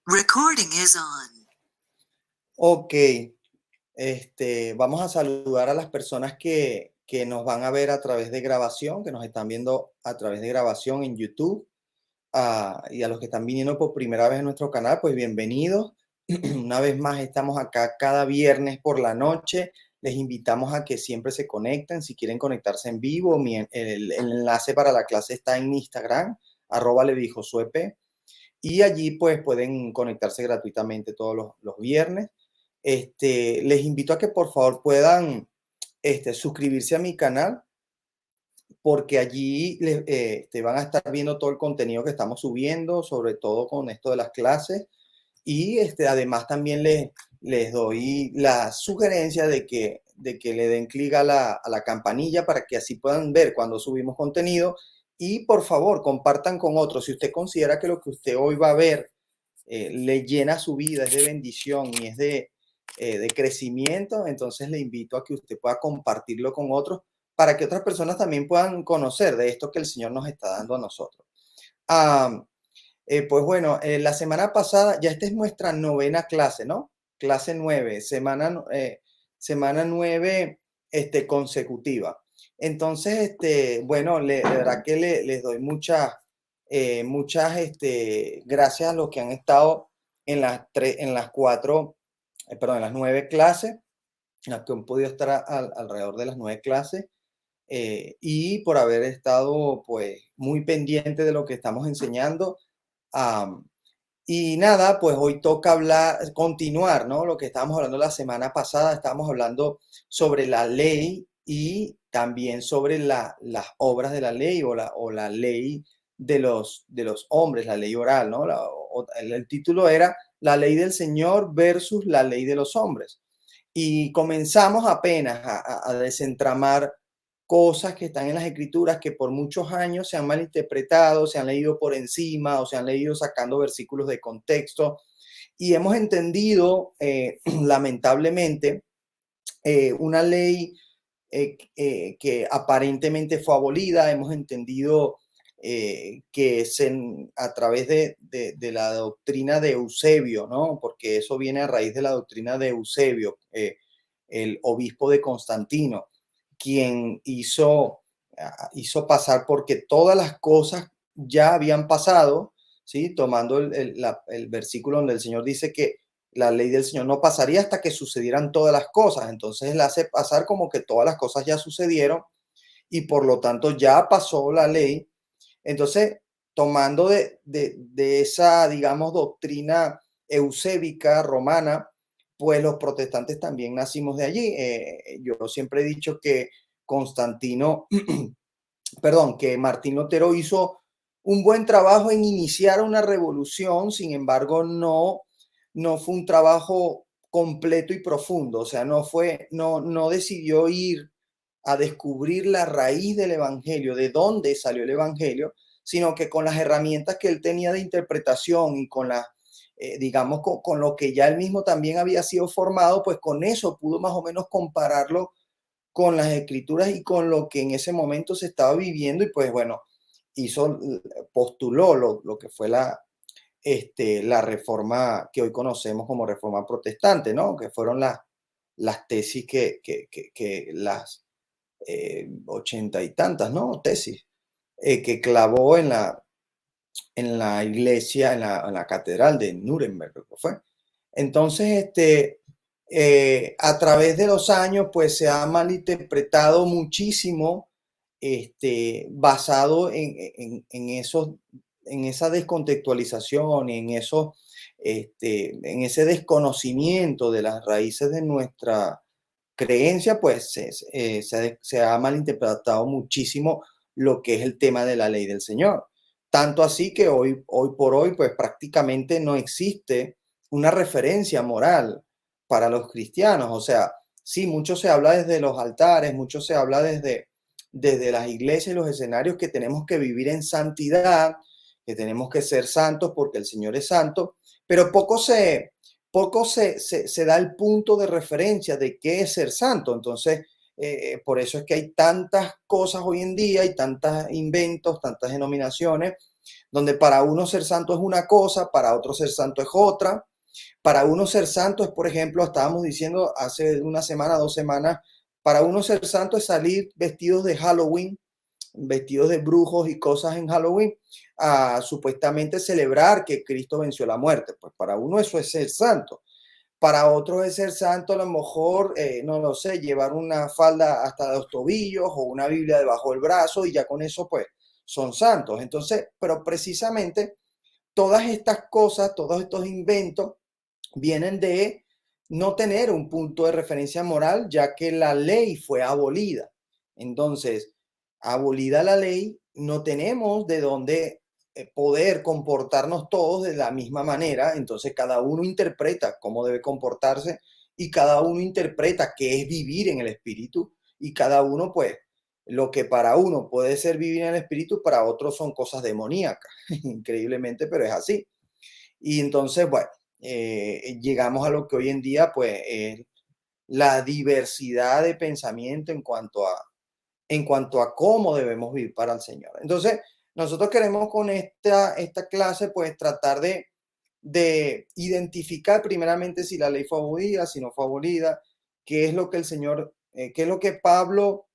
Recording is on. Ok, vamos a saludar a las personas que nos van a ver a través de grabación, que nos están viendo a través de grabación en YouTube, y a los que están viniendo por primera vez a nuestro canal, pues bienvenidos. Una vez más estamos acá cada viernes por la noche. Les invitamos a que siempre se conecten. Si quieren conectarse en vivo, el enlace para la clase está en Instagram, @levijosuep. Y allí pues pueden conectarse gratuitamente todos los viernes. Les invito a que por favor puedan suscribirse a mi canal, porque allí te van a estar viendo todo el contenido que estamos subiendo, sobre todo con esto de las clases. Y además también les doy la sugerencia de que le den clic a la campanilla para que así puedan ver cuando subimos contenido. Y por favor, compartan con otros. Si usted considera que lo que usted hoy va a ver le llena su vida, es de bendición y es de crecimiento, entonces le invito a que usted pueda compartirlo con otros para que otras personas también puedan conocer de esto que el Señor nos está dando a nosotros. Ah, pues bueno, la semana pasada, ya esta es nuestra novena clase, ¿no? Clase 9, semana 9 consecutiva. Entonces, bueno, de verdad que les doy muchas gracias a los que han estado en las cuatro, perdón, en las 9 clases, en las que han podido estar alrededor de las 9 clases, y por haber estado pues muy pendiente de lo que estamos enseñando. Am, y nada, pues hoy toca continuar, ¿no? Lo que estábamos hablando la semana pasada, estábamos hablando sobre la ley y también sobre las obras de la ley o la ley de los hombres, la ley oral, ¿no? El título era La ley del Señor versus la ley de los hombres. Y comenzamos apenas a desentramar cosas que están en las escrituras que por muchos años se han malinterpretado, se han leído por encima o se han leído sacando versículos de contexto, y hemos entendido, lamentablemente, una ley que aparentemente fue abolida. Hemos entendido que a través de la doctrina de Eusebio, ¿no? Porque eso viene a raíz de la doctrina de Eusebio, el obispo de Constantino, quien hizo pasar porque todas las cosas ya habían pasado, ¿sí? Tomando el versículo donde el Señor dice que la ley del Señor no pasaría hasta que sucedieran todas las cosas. Entonces él hace pasar como que todas las cosas ya sucedieron y por lo tanto ya pasó la ley. Entonces, tomando de esa, digamos, doctrina eusébica romana, pues los protestantes también nacimos de allí. Yo siempre he dicho que Constantino, perdón, que Martín Lutero hizo un buen trabajo en iniciar una revolución. Sin embargo, no fue un trabajo completo y profundo. O sea, no decidió ir a descubrir la raíz del evangelio, de dónde salió el evangelio, sino que con las herramientas que él tenía de interpretación y digamos, con lo que ya él mismo también había sido formado, pues con eso pudo más o menos compararlo con las escrituras y con lo que en ese momento se estaba viviendo. Y pues bueno, postuló lo que fue la reforma que hoy conocemos como reforma protestante, ¿no? Que fueron las tesis que las 80 y tantas, ¿no? Tesis que clavó en la iglesia, en la catedral de Nuremberg, creo que fue. Entonces, a través de los años, pues se ha malinterpretado muchísimo, basado en esa descontextualización y en ese desconocimiento de las raíces de nuestra creencia. Pues se ha malinterpretado muchísimo lo que es el tema de la ley del Señor. Tanto así que hoy por hoy, pues prácticamente no existe una referencia moral para los cristianos. O sea, sí, mucho se habla desde los altares, mucho se habla desde las iglesias y los escenarios, que tenemos que vivir en santidad, que tenemos que ser santos porque el Señor es santo, pero poco se da el punto de referencia de qué es ser santo. Entonces, por eso es que hay tantas cosas hoy en día, hay tantos inventos, tantas denominaciones, donde para uno ser santo es una cosa, para otro ser santo es otra. Para uno ser santo es, por ejemplo, estábamos diciendo hace una semana, 2 semanas, para uno ser santo es salir vestidos de Halloween, vestidos de brujos y cosas en Halloween, a supuestamente celebrar que Cristo venció la muerte. Pues para uno eso es ser santo. Para otros es ser santo, a lo mejor, no lo sé, llevar una falda hasta los tobillos o una Biblia debajo del brazo y ya con eso, pues, son santos. Entonces, pero precisamente todas estas cosas, todos estos inventos vienen de no tener un punto de referencia moral, ya que la ley fue abolida. Entonces, abolida la ley, no tenemos de dónde poder comportarnos todos de la misma manera. Entonces, cada uno interpreta cómo debe comportarse y cada uno interpreta qué es vivir en el espíritu y cada uno, pues, lo que para uno puede ser vivir en el espíritu, para otros son cosas demoníacas, increíblemente, pero es así. Y entonces, bueno, llegamos a lo que hoy en día, pues, es la diversidad de pensamiento en cuanto a cómo debemos vivir para el Señor. Entonces, nosotros queremos con esta clase, pues, tratar de identificar primeramente si la ley fue abolida, si no fue abolida, qué es lo que el Señor, qué es lo que Pablo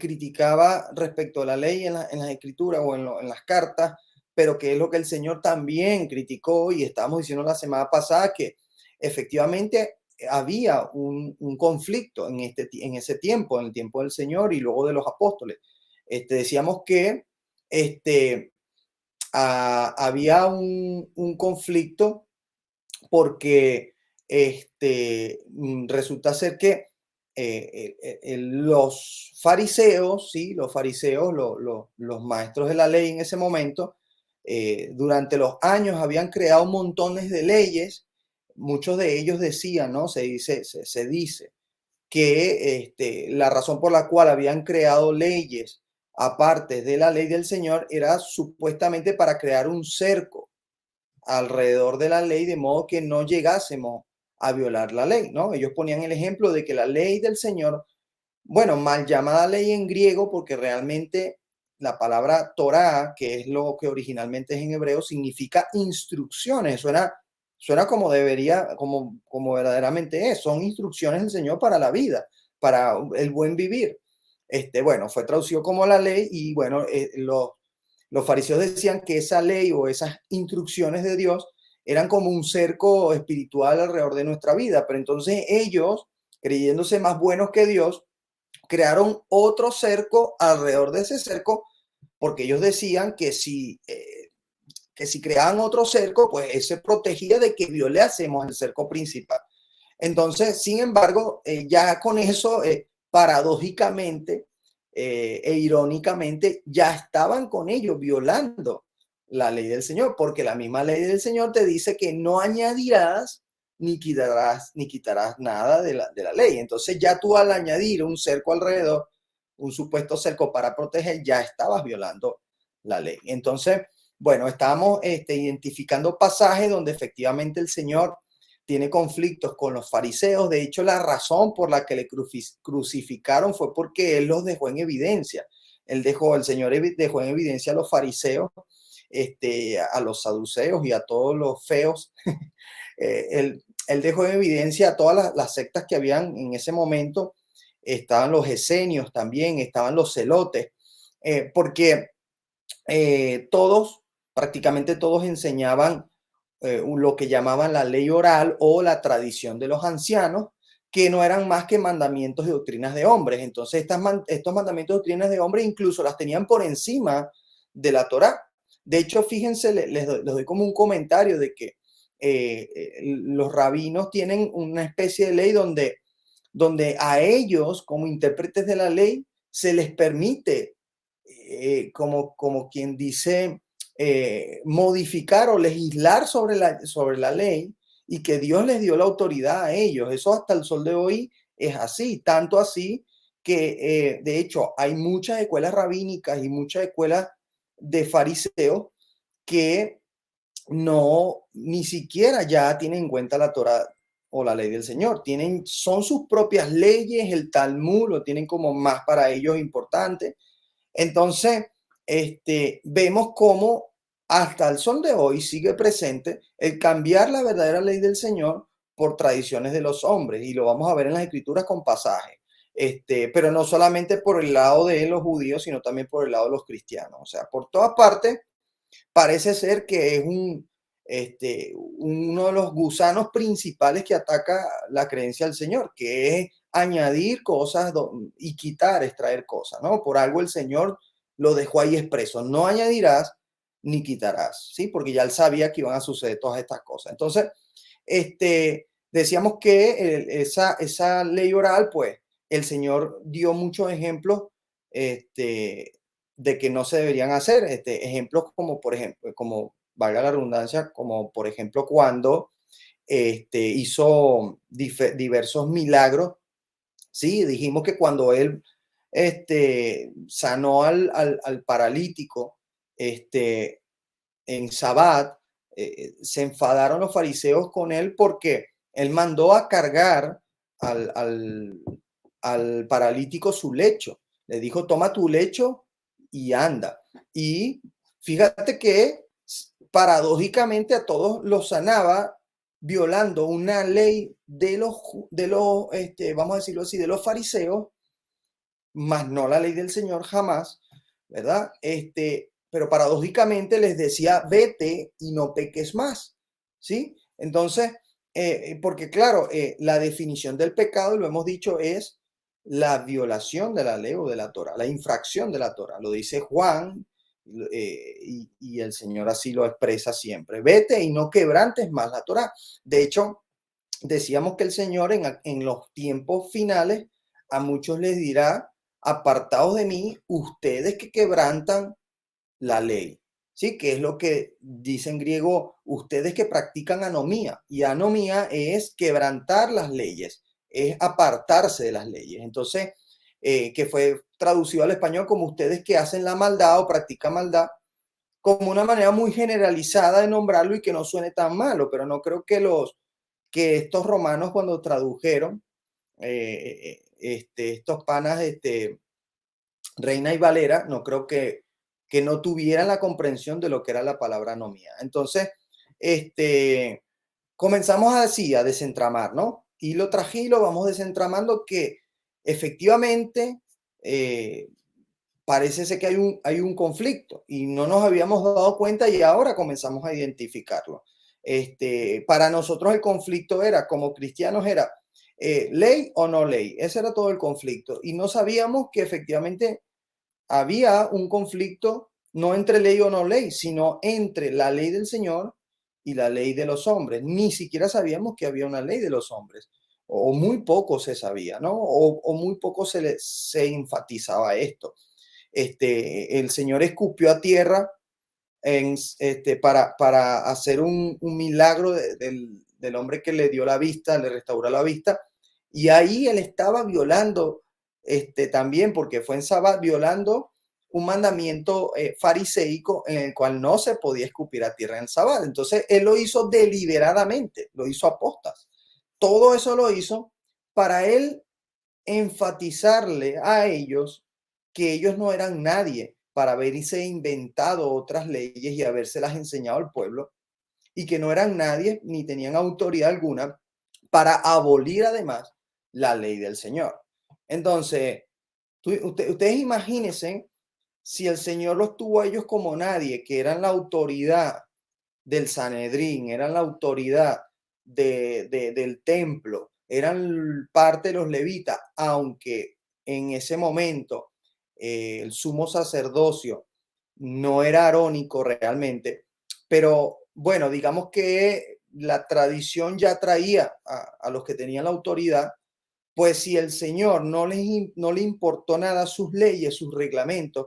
criticaba respecto a la ley en las escrituras o en las cartas, pero que es lo que el Señor también criticó y estábamos diciendo la semana pasada que efectivamente había un conflicto en ese tiempo, en el tiempo del Señor y luego de los apóstoles. Decíamos que este, había un conflicto porque resulta ser que los fariseos, ¿sí? Los fariseos, los maestros de la ley en ese momento, durante los años habían creado montones de leyes. Muchos de ellos decían, ¿no? Se dice que la razón por la cual habían creado leyes aparte de la ley del Señor era supuestamente para crear un cerco alrededor de la ley, de modo que no llegásemos a violar la ley, ¿no? Ellos ponían el ejemplo de que la ley del Señor, bueno, mal llamada ley en griego, porque realmente la palabra Torah, que es lo que originalmente es en hebreo, significa instrucciones. Suena como debería, como verdaderamente es. Son instrucciones del Señor para la vida, para el buen vivir. Bueno, fue traducido como la ley y bueno, los fariseos decían que esa ley o esas instrucciones de Dios eran como un cerco espiritual alrededor de nuestra vida, pero entonces ellos, creyéndose más buenos que Dios, crearon otro cerco alrededor de ese cerco, porque ellos decían que si creaban otro cerco, pues ese protegía de que violásemos el cerco principal. Entonces, sin embargo, ya con eso, paradójicamente e irónicamente, ya estaban con ellos violando la ley del Señor, porque la misma ley del Señor te dice que no añadirás ni quitarás nada de la ley. Entonces ya tú al añadir un cerco alrededor, un supuesto cerco para proteger, ya estabas violando la ley. Entonces, bueno, estábamos identificando pasajes donde efectivamente el Señor tiene conflictos con los fariseos. De hecho, la razón por la que le crucificaron fue porque él los dejó en evidencia. El Señor dejó en evidencia a los fariseos, a los saduceos y a todos los feos. Él dejó en evidencia a todas las sectas que habían en ese momento. Estaban los esenios también, estaban los celotes, porque prácticamente todos enseñaban lo que llamaban la ley oral o la tradición de los ancianos, que no eran más que mandamientos y doctrinas de hombres. Entonces, estos mandamientos y doctrinas de hombres incluso las tenían por encima de la Torá. De hecho, fíjense, les doy como un comentario de que los rabinos tienen una especie de ley donde a ellos, como intérpretes de la ley, se les permite, como quien dice, modificar o legislar sobre la ley y que Dios les dio la autoridad a ellos. Eso hasta el sol de hoy es así, tanto así que de hecho hay muchas escuelas rabínicas y muchas escuelas de fariseos que no, ni siquiera ya tienen en cuenta la Torah o la ley del Señor. Son sus propias leyes, el Talmud lo tienen como más para ellos importante. Entonces, vemos cómo hasta el sol de hoy sigue presente el cambiar la verdadera ley del Señor por tradiciones de los hombres, y lo vamos a ver en las escrituras con pasajes. Pero no solamente por el lado de los judíos, sino también por el lado de los cristianos. O sea, por todas partes parece ser que es uno de los gusanos principales que ataca la creencia del Señor, que es añadir cosas y quitar, extraer cosas, ¿no? Por algo el Señor lo dejó ahí expreso: no añadirás ni quitarás, ¿sí? Porque ya él sabía que iban a suceder todas estas cosas. Entonces, decíamos que esa ley oral, pues, el Señor dio muchos ejemplos, este, de que no se deberían hacer. Ejemplos como, por ejemplo, como valga la redundancia, como por ejemplo cuando hizo diversos milagros. Sí, dijimos que cuando él sanó al paralítico este, en Sabbat, se enfadaron los fariseos con él porque él mandó a cargar al, al, al paralítico su lecho. Le dijo: toma tu lecho y anda. Y fíjate que paradójicamente a todos los sanaba violando una ley vamos a decirlo así, de los fariseos, más no la ley del Señor jamás, ¿verdad? Pero paradójicamente les decía: vete y no peques más, ¿sí? Entonces, porque claro, la definición del pecado, lo hemos dicho, es la violación de la ley o de la Torah, la infracción de la Torah. Lo dice Juan, y el Señor así lo expresa siempre: vete y no quebrantes más la Torah. De hecho, decíamos que el Señor en los tiempos finales a muchos les dirá: apartados de mí, ustedes que quebrantan la ley. ¿Sí? Que es lo que dice en griego: ustedes que practican anomía. Y anomía es quebrantar las leyes, es apartarse de las leyes. Entonces, que fue traducido al español como ustedes que hacen la maldad o practican maldad, como una manera muy generalizada de nombrarlo y que no suene tan malo. Pero no creo que estos romanos, cuando tradujeron, estos panas, Reina y Valera, no creo que no tuvieran la comprensión de lo que era la palabra anomía. Entonces, comenzamos así a desentramar, ¿no? Hilo tras hilo vamos desentramando que efectivamente, parece ser que hay un conflicto y no nos habíamos dado cuenta, y ahora comenzamos a identificarlo. Para nosotros el conflicto era, como cristianos, era ley o no ley. Ese era todo el conflicto. Y no sabíamos que efectivamente había un conflicto no entre ley o no ley, sino entre la ley del Señor y la ley de los hombres. Ni siquiera sabíamos que había una ley de los hombres, o muy poco se sabía, ¿no? O muy poco se enfatizaba esto. El Señor escupió a tierra para hacer un milagro del hombre que le dio la vista, le restauró la vista, y ahí él estaba violando, también, porque fue en Sabbat, violando un mandamiento fariseico en el cual no se podía escupir a tierra en Sabbat. Entonces él lo hizo deliberadamente, lo hizo a postas. Todo eso lo hizo para él enfatizarle a ellos que ellos no eran nadie para haberse inventado otras leyes y habérselas enseñado al pueblo, y que no eran nadie ni tenían autoridad alguna para abolir además la ley del Señor. Entonces, ustedes imagínense si el Señor los tuvo a ellos como nadie, que eran la autoridad del Sanedrín, eran la autoridad del templo, eran parte de los levitas, aunque en ese momento el sumo sacerdocio no era arónico realmente, pero bueno, digamos que la tradición ya traía a los que tenían la autoridad. Pues si el Señor no le importó nada sus leyes, sus reglamentos,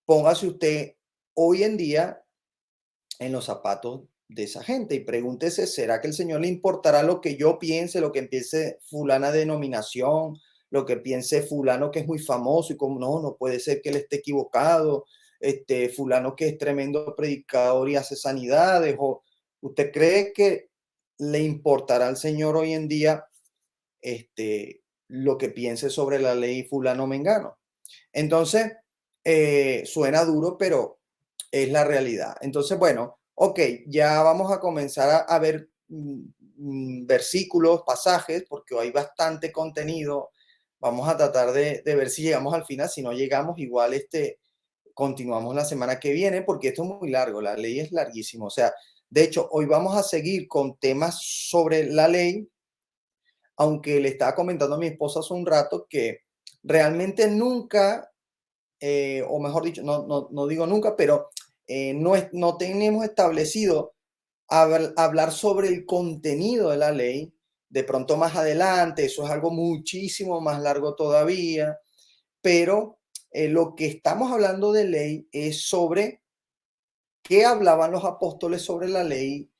póngase usted hoy en día en los zapatos de esa gente y pregúntese: ¿será que el Señor le importará lo que yo piense, lo que piense fulana denominación, lo que piense fulano que es muy famoso y como no puede ser que él esté equivocado, fulano que es tremendo predicador y hace sanidades? ¿O usted cree que le importará al Señor hoy en día lo que piense sobre la ley fulano mengano? Entonces, suena duro, pero es la realidad. Entonces, bueno, ok, ya vamos a comenzar a ver versículos, pasajes, porque hay bastante contenido. Vamos a tratar de ver si llegamos al final. Si no llegamos, igual continuamos la semana que viene, porque esto es muy largo, la ley es larguísima. O sea, de hecho, hoy vamos a seguir con temas sobre la ley, aunque le estaba comentando a mi esposa hace un rato que realmente nunca, o mejor dicho, no digo nunca, pero no tenemos establecido hablar sobre el contenido de la ley. De pronto más adelante, eso es algo muchísimo más largo todavía, pero lo que estamos hablando de ley es sobre qué hablaban los apóstoles sobre la ley,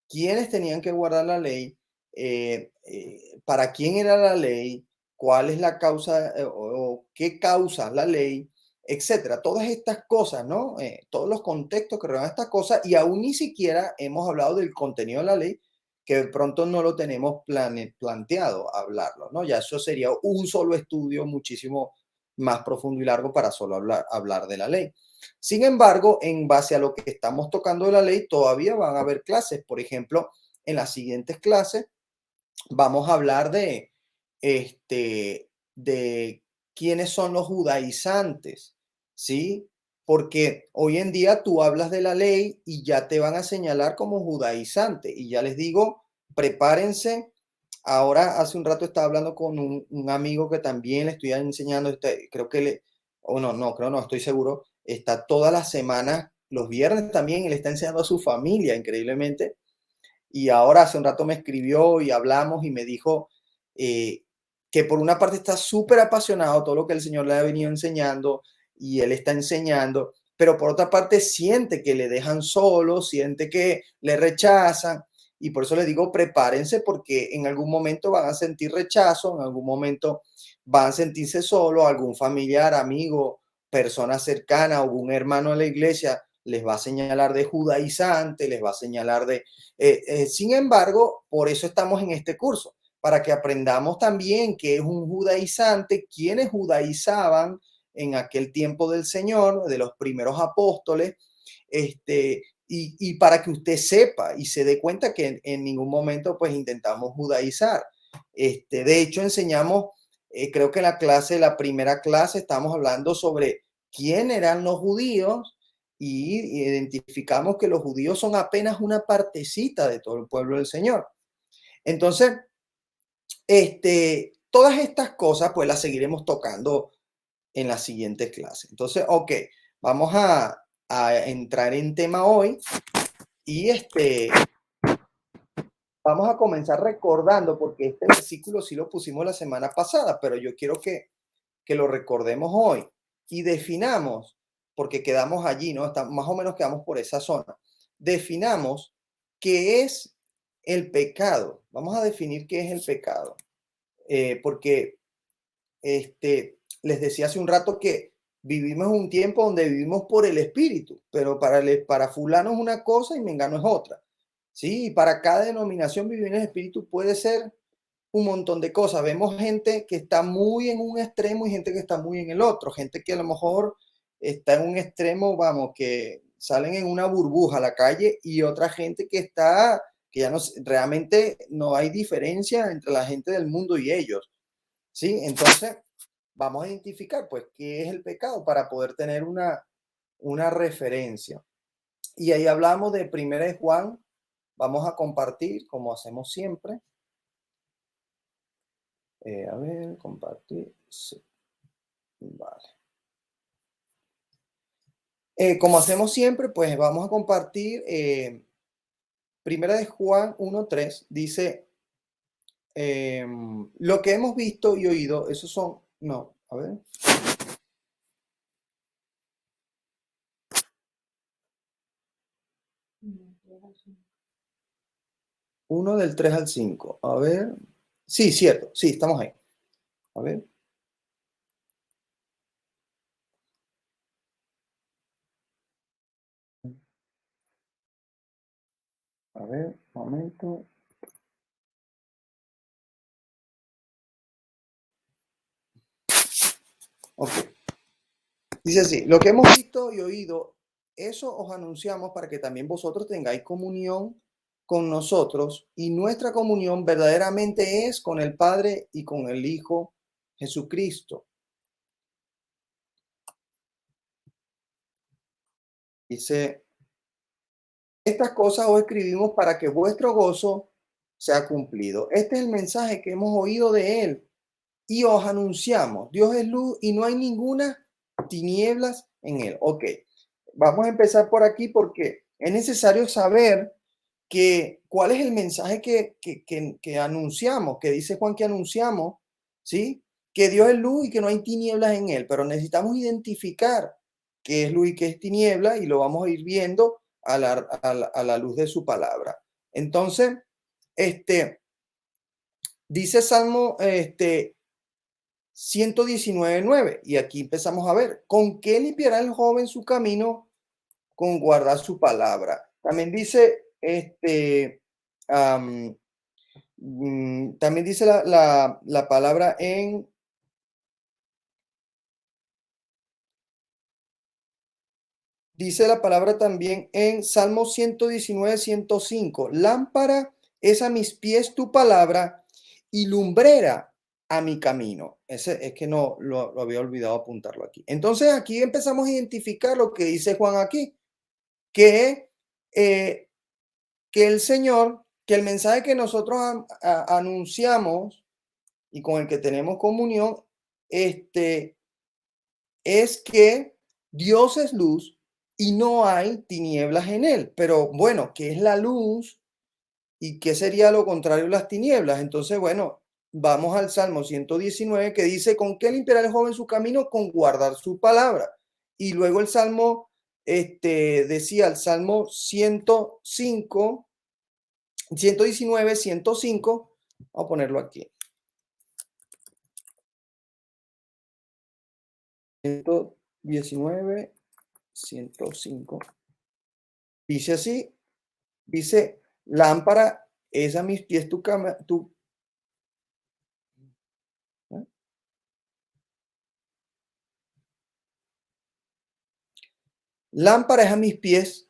quiénes tenían que guardar la ley, para quién era la ley, cuál es la causa o qué causa la ley, etcétera. Todas estas cosas, ¿no? Todos los contextos que rodean estas cosas y aún ni siquiera hemos hablado del contenido de la ley, que de pronto no lo tenemos planteado hablarlo, ¿no? Ya eso sería un solo estudio muchísimo más profundo y largo para solo hablar de la ley. Sin embargo, en base a lo que estamos tocando de la ley, todavía van a haber clases. Por ejemplo, en las siguientes clases vamos a hablar de quiénes son los judaizantes, ¿sí? Porque hoy en día tú hablas de la ley y ya te van a señalar como judaizante. Y ya les digo, prepárense. Ahora, hace un rato estaba hablando con un amigo que también le estoy enseñando, creo que o no, creo no, estoy seguro, está todas las semanas, los viernes también, y le está enseñando a su familia, increíblemente. Y ahora hace un rato me escribió y hablamos y me dijo eh, que por una parte está súper apasionado todo lo que el Señor le ha venido enseñando y él está enseñando, pero por otra parte siente que le dejan solo, siente que le rechazan y por eso les digo prepárense porque en algún momento van a sentir rechazo, en algún momento van a sentirse solo, algún familiar, amigo, persona cercana, algún hermano de la iglesia les va a señalar de judaizante, les va a señalar de sin embargo, por eso estamos en este curso, para que aprendamos también qué es un judaizante, quiénes judaizaban en aquel tiempo del Señor, de los primeros apóstoles, y para que usted sepa y se dé cuenta que en ningún momento pues intentamos judaizar. De hecho, enseñamos, creo que en la primera clase, estamos hablando sobre quién eran los judíos, y identificamos que los judíos son apenas una partecita de todo el pueblo del Señor. Entonces, todas estas cosas pues las seguiremos tocando en la siguiente clase. Entonces, ok, vamos a entrar en tema hoy y vamos a comenzar recordando, porque este versículo sí lo pusimos la semana pasada, pero yo quiero que lo recordemos hoy y definamos, porque quedamos allí, ¿no? Más o menos quedamos por esa zona. Definamos qué es el pecado. Vamos a definir qué es el pecado. Porque les decía hace un rato que vivimos un tiempo donde vivimos por el espíritu, pero para fulano es una cosa y mengano es otra. Sí, y para cada denominación vivir en el espíritu puede ser un montón de cosas. Vemos gente que está muy en un extremo y gente que está muy en el otro. Gente que a lo mejor está en un extremo, vamos, que salen en una burbuja a la calle y otra gente que ya no, realmente no hay diferencia entre la gente del mundo y ellos. ¿Sí? Entonces, vamos a identificar, pues, qué es el pecado para poder tener una referencia. Y ahí hablamos de 1 Juan. Vamos a compartir, como hacemos siempre. A ver, compartir. Sí. Vale. Como hacemos siempre, pues vamos a compartir. 1 Juan 1:3 dice, lo que hemos visto y oído, esos son, no, a ver. Uno del 3 al 5. A ver. Sí, cierto. Sí, estamos ahí. A ver. A ver, momento. Ok. Dice así, lo que hemos visto y oído eso os anunciamos para que también vosotros tengáis comunión con nosotros, y nuestra comunión verdaderamente es con el Padre y con el Hijo Jesucristo. Dice, estas cosas os escribimos para que vuestro gozo sea cumplido. Este es el mensaje que hemos oído de Él y os anunciamos. Dios es luz y no hay ninguna tinieblas en Él. Ok, vamos a empezar por aquí porque es necesario saber cuál es el mensaje que anunciamos, que dice Juan que anunciamos, ¿sí? Que Dios es luz y que no hay tinieblas en Él, pero necesitamos identificar qué es luz y qué es tiniebla, y lo vamos a ir viendo a la luz de su palabra. Entonces, dice Salmo 119:9, y aquí empezamos a ver, ¿con qué limpiará el joven su camino? Con guardar su palabra. También dice, también dice la palabra dice la palabra también en Salmo 119:105, lámpara es a mis pies tu palabra y lumbrera a mi camino. Ese es que no lo había olvidado apuntarlo aquí. Entonces aquí empezamos a identificar lo que dice Juan aquí, que, eh, que el Señor, que el mensaje que nosotros anunciamos y con el que tenemos comunión, es que Dios es luz y no hay tinieblas en él. Pero bueno, ¿qué es la luz y qué sería lo contrario de las tinieblas? Entonces, bueno, vamos al Salmo 119 que dice, ¿con qué limpiará el joven su camino? Con guardar su palabra. Y luego el Salmo, decía el Salmo 105, 119, 105, vamos a ponerlo aquí. 119, 105. Dice así, dice, lámpara es a mis pies tu cama, ¿eh? Lámpara es a mis pies,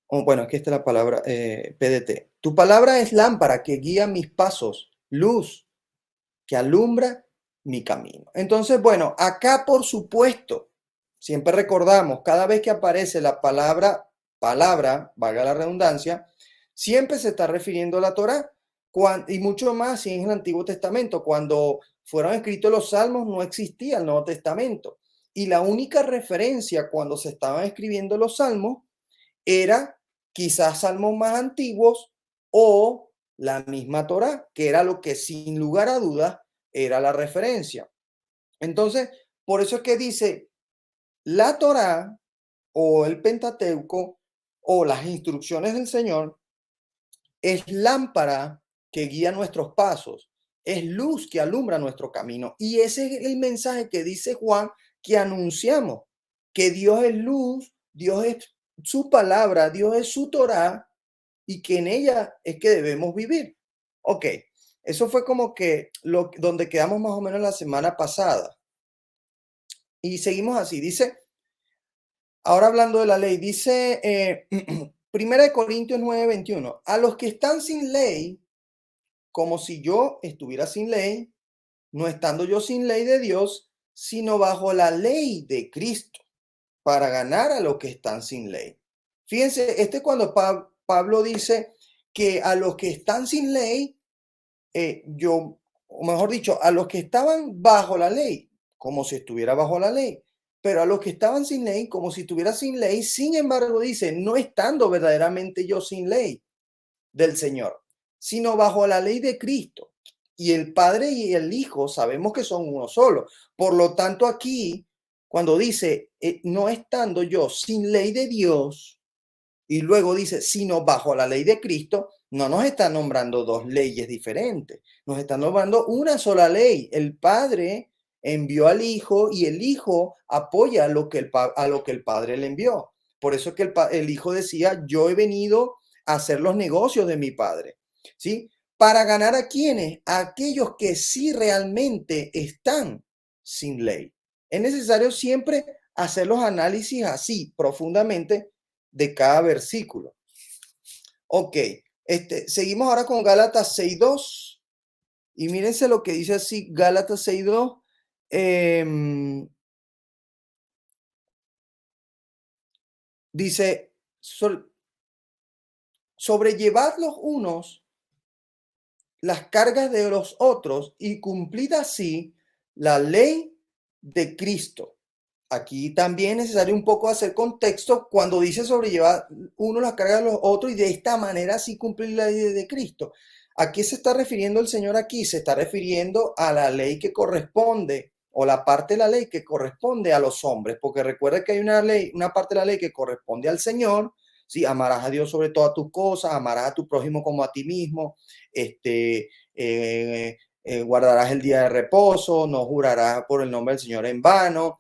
o bueno, aquí está la palabra PDT. Tu palabra es lámpara que guía mis pasos, luz que alumbra mi camino. Entonces, bueno, acá por supuesto, siempre recordamos, cada vez que aparece la palabra, valga la redundancia, siempre se está refiriendo a la Torá, y mucho más si en el Antiguo Testamento. Cuando fueron escritos los Salmos no existía el Nuevo Testamento. Y la única referencia cuando se estaban escribiendo los Salmos era quizás salmos más antiguos o la misma Torá, que era lo que sin lugar a dudas era la referencia. Entonces, por eso es que dice la Torá o el Pentateuco o las instrucciones del Señor es lámpara que guía nuestros pasos, es luz que alumbra nuestro camino. Y ese es el mensaje que dice Juan que anunciamos, que Dios es luz, Dios es su palabra, Dios es su Torá, y que en ella es que debemos vivir. Ok, eso fue como que donde quedamos más o menos la semana pasada. Y seguimos así, dice, ahora hablando de la ley, dice 1 Corintios 9:21, a los que están sin ley, como si yo estuviera sin ley, no estando yo sin ley de Dios, sino bajo la ley de Cristo, para ganar a los que están sin ley. Fíjense, cuando Pablo dice que a los que están sin ley, o mejor dicho, a los que estaban bajo la ley, como si estuviera bajo la ley, pero a los que estaban sin ley, como si estuviera sin ley, sin embargo dice, no estando verdaderamente yo sin ley del Señor, sino bajo la ley de Cristo. Y el Padre y el Hijo sabemos que son uno solo. Por lo tanto, aquí, cuando dice, no estando yo sin ley de Dios, y luego dice, sino bajo la ley de Cristo, no nos está nombrando dos leyes diferentes, nos está nombrando una sola ley. El Padre envió al Hijo y el Hijo apoya a lo que el Padre le envió. Por eso es que el Hijo decía, yo he venido a hacer los negocios de mi Padre, ¿sí? ¿Para ganar a quiénes? A aquellos que sí realmente están sin ley. Es necesario siempre hacer los análisis así profundamente de cada versículo. Ok, seguimos ahora con Gálatas 6:2 y mírense lo que dice así Gálatas 6:2. Dice, sobrellevad los unos las cargas de los otros y cumplid así la ley de Cristo. Aquí también es necesario un poco hacer contexto cuando dice sobrellevar uno las cargas de los otros y de esta manera sí cumplir la ley de Cristo. ¿A qué se está refiriendo el Señor aquí? Se está refiriendo a la ley que corresponde o la parte de la ley que corresponde a los hombres, porque recuerda que hay una ley, una parte de la ley que corresponde al Señor. Sí, amarás a Dios sobre todas tus cosas, amarás a tu prójimo como a ti mismo, guardarás el día de reposo, no jurarás por el nombre del Señor en vano,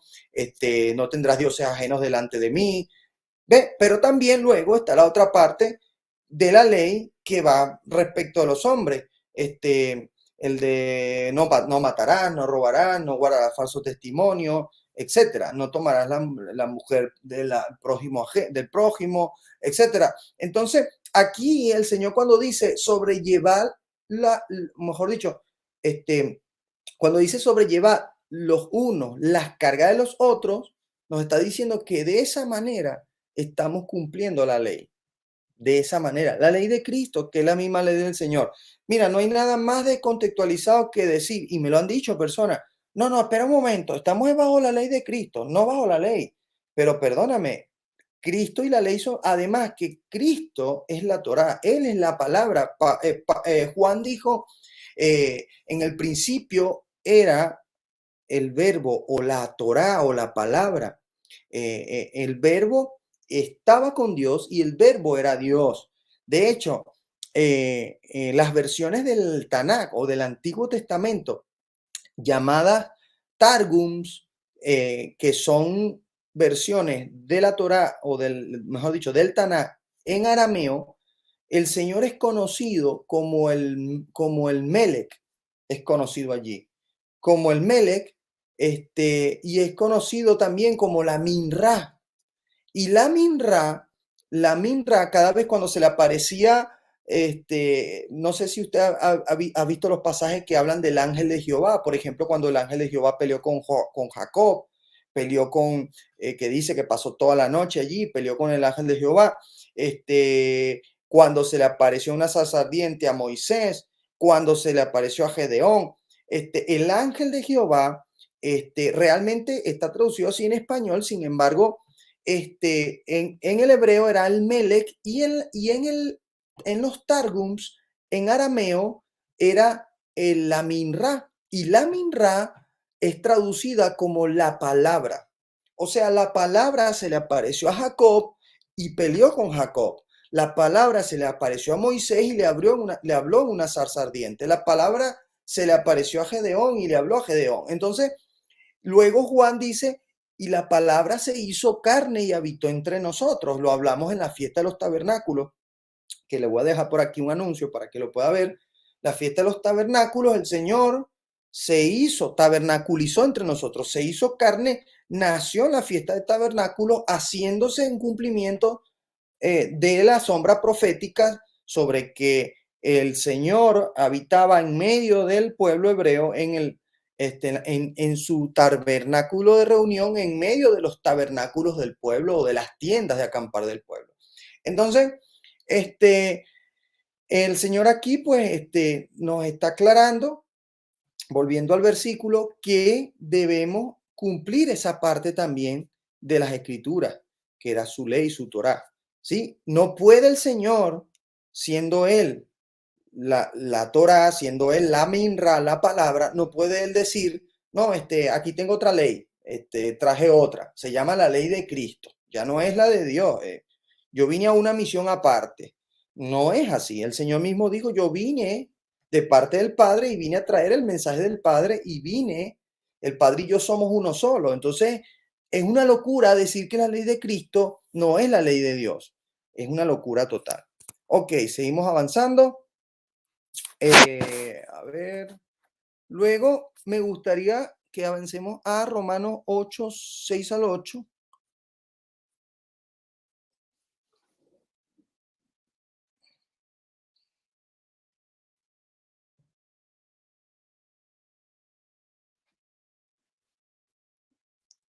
no tendrás dioses ajenos delante de mí. ¿Ve? Pero también luego está la otra parte de la ley que va respecto a los hombres. El de no matarás, no robarás, no guardarás falso testimonio, etcétera. No tomarás la mujer del prójimo, etcétera. Entonces, aquí el Señor cuando dice sobrellevar mejor dicho, cuando dice sobrellevar los unos las cargas de los otros, nos está diciendo que de esa manera estamos cumpliendo la ley. De esa manera, la ley de Cristo, que es la misma ley del Señor. Mira, no hay nada más descontextualizado que decir, y me lo han dicho personas, no, espera un momento, estamos bajo la ley de Cristo, no bajo la ley. Pero perdóname, Cristo y la ley son, además que Cristo es la Torá, Él es la palabra. Juan dijo, en el principio era el verbo o la Torá o la palabra. El verbo estaba con Dios y el verbo era Dios. De hecho, las versiones del Tanakh o del Antiguo Testamento llamadas Targums, que son versiones de la Torá o mejor dicho, del Tanakh en arameo, el Señor es conocido como el Melech, es conocido allí, como el Melech, y es conocido también como la Minra. Y la Minra, cada vez cuando se le aparecía, no sé si usted ha visto los pasajes que hablan del ángel de Jehová, por ejemplo, cuando el ángel de Jehová peleó con Jacob, peleó que dice que pasó toda la noche allí, peleó con el ángel de Jehová, cuando se le apareció una zarza ardiente a Moisés, cuando se le apareció a Gedeón, el ángel de Jehová, realmente está traducido así en español, sin embargo, en el hebreo era el Melech y en los Targums, en arameo, era la Minra. Y la Minra es traducida como la palabra. O sea, la palabra se le apareció a Jacob y peleó con Jacob. La palabra se le apareció a Moisés y le habló en una zarza ardiente. La palabra se le apareció a Gedeón y le habló a Gedeón. Entonces, luego Juan dice, y la palabra se hizo carne y habitó entre nosotros. Lo hablamos en la fiesta de los tabernáculos, que le voy a dejar por aquí un anuncio para que lo pueda ver. La fiesta de los tabernáculos, el Señor tabernaculizó entre nosotros, se hizo carne, nació en la fiesta de tabernáculos, haciéndose en cumplimiento de la sombra profética sobre que el Señor habitaba en medio del pueblo hebreo en su tabernáculo de reunión, en medio de los tabernáculos del pueblo o de las tiendas de acampar del pueblo. Entonces, el Señor aquí, pues, nos está aclarando, volviendo al versículo, que debemos cumplir esa parte también de las escrituras, que era su ley, su Torá. ¿Sí? No puede el Señor, siendo Él la Torá, siendo Él la Minra, la palabra, no puede Él decir, no, aquí tengo otra ley, traje otra, se llama la ley de Cristo, ya no es la de Dios. Yo vine a una misión aparte. No es así. El Señor mismo dijo, yo vine de parte del Padre y vine a traer el mensaje del Padre el Padre y yo somos uno solo. Entonces, es una locura decir que la ley de Cristo no es la ley de Dios. Es una locura total. Ok, seguimos avanzando. A ver. Luego me gustaría que avancemos a Romanos 8, 6 al 8.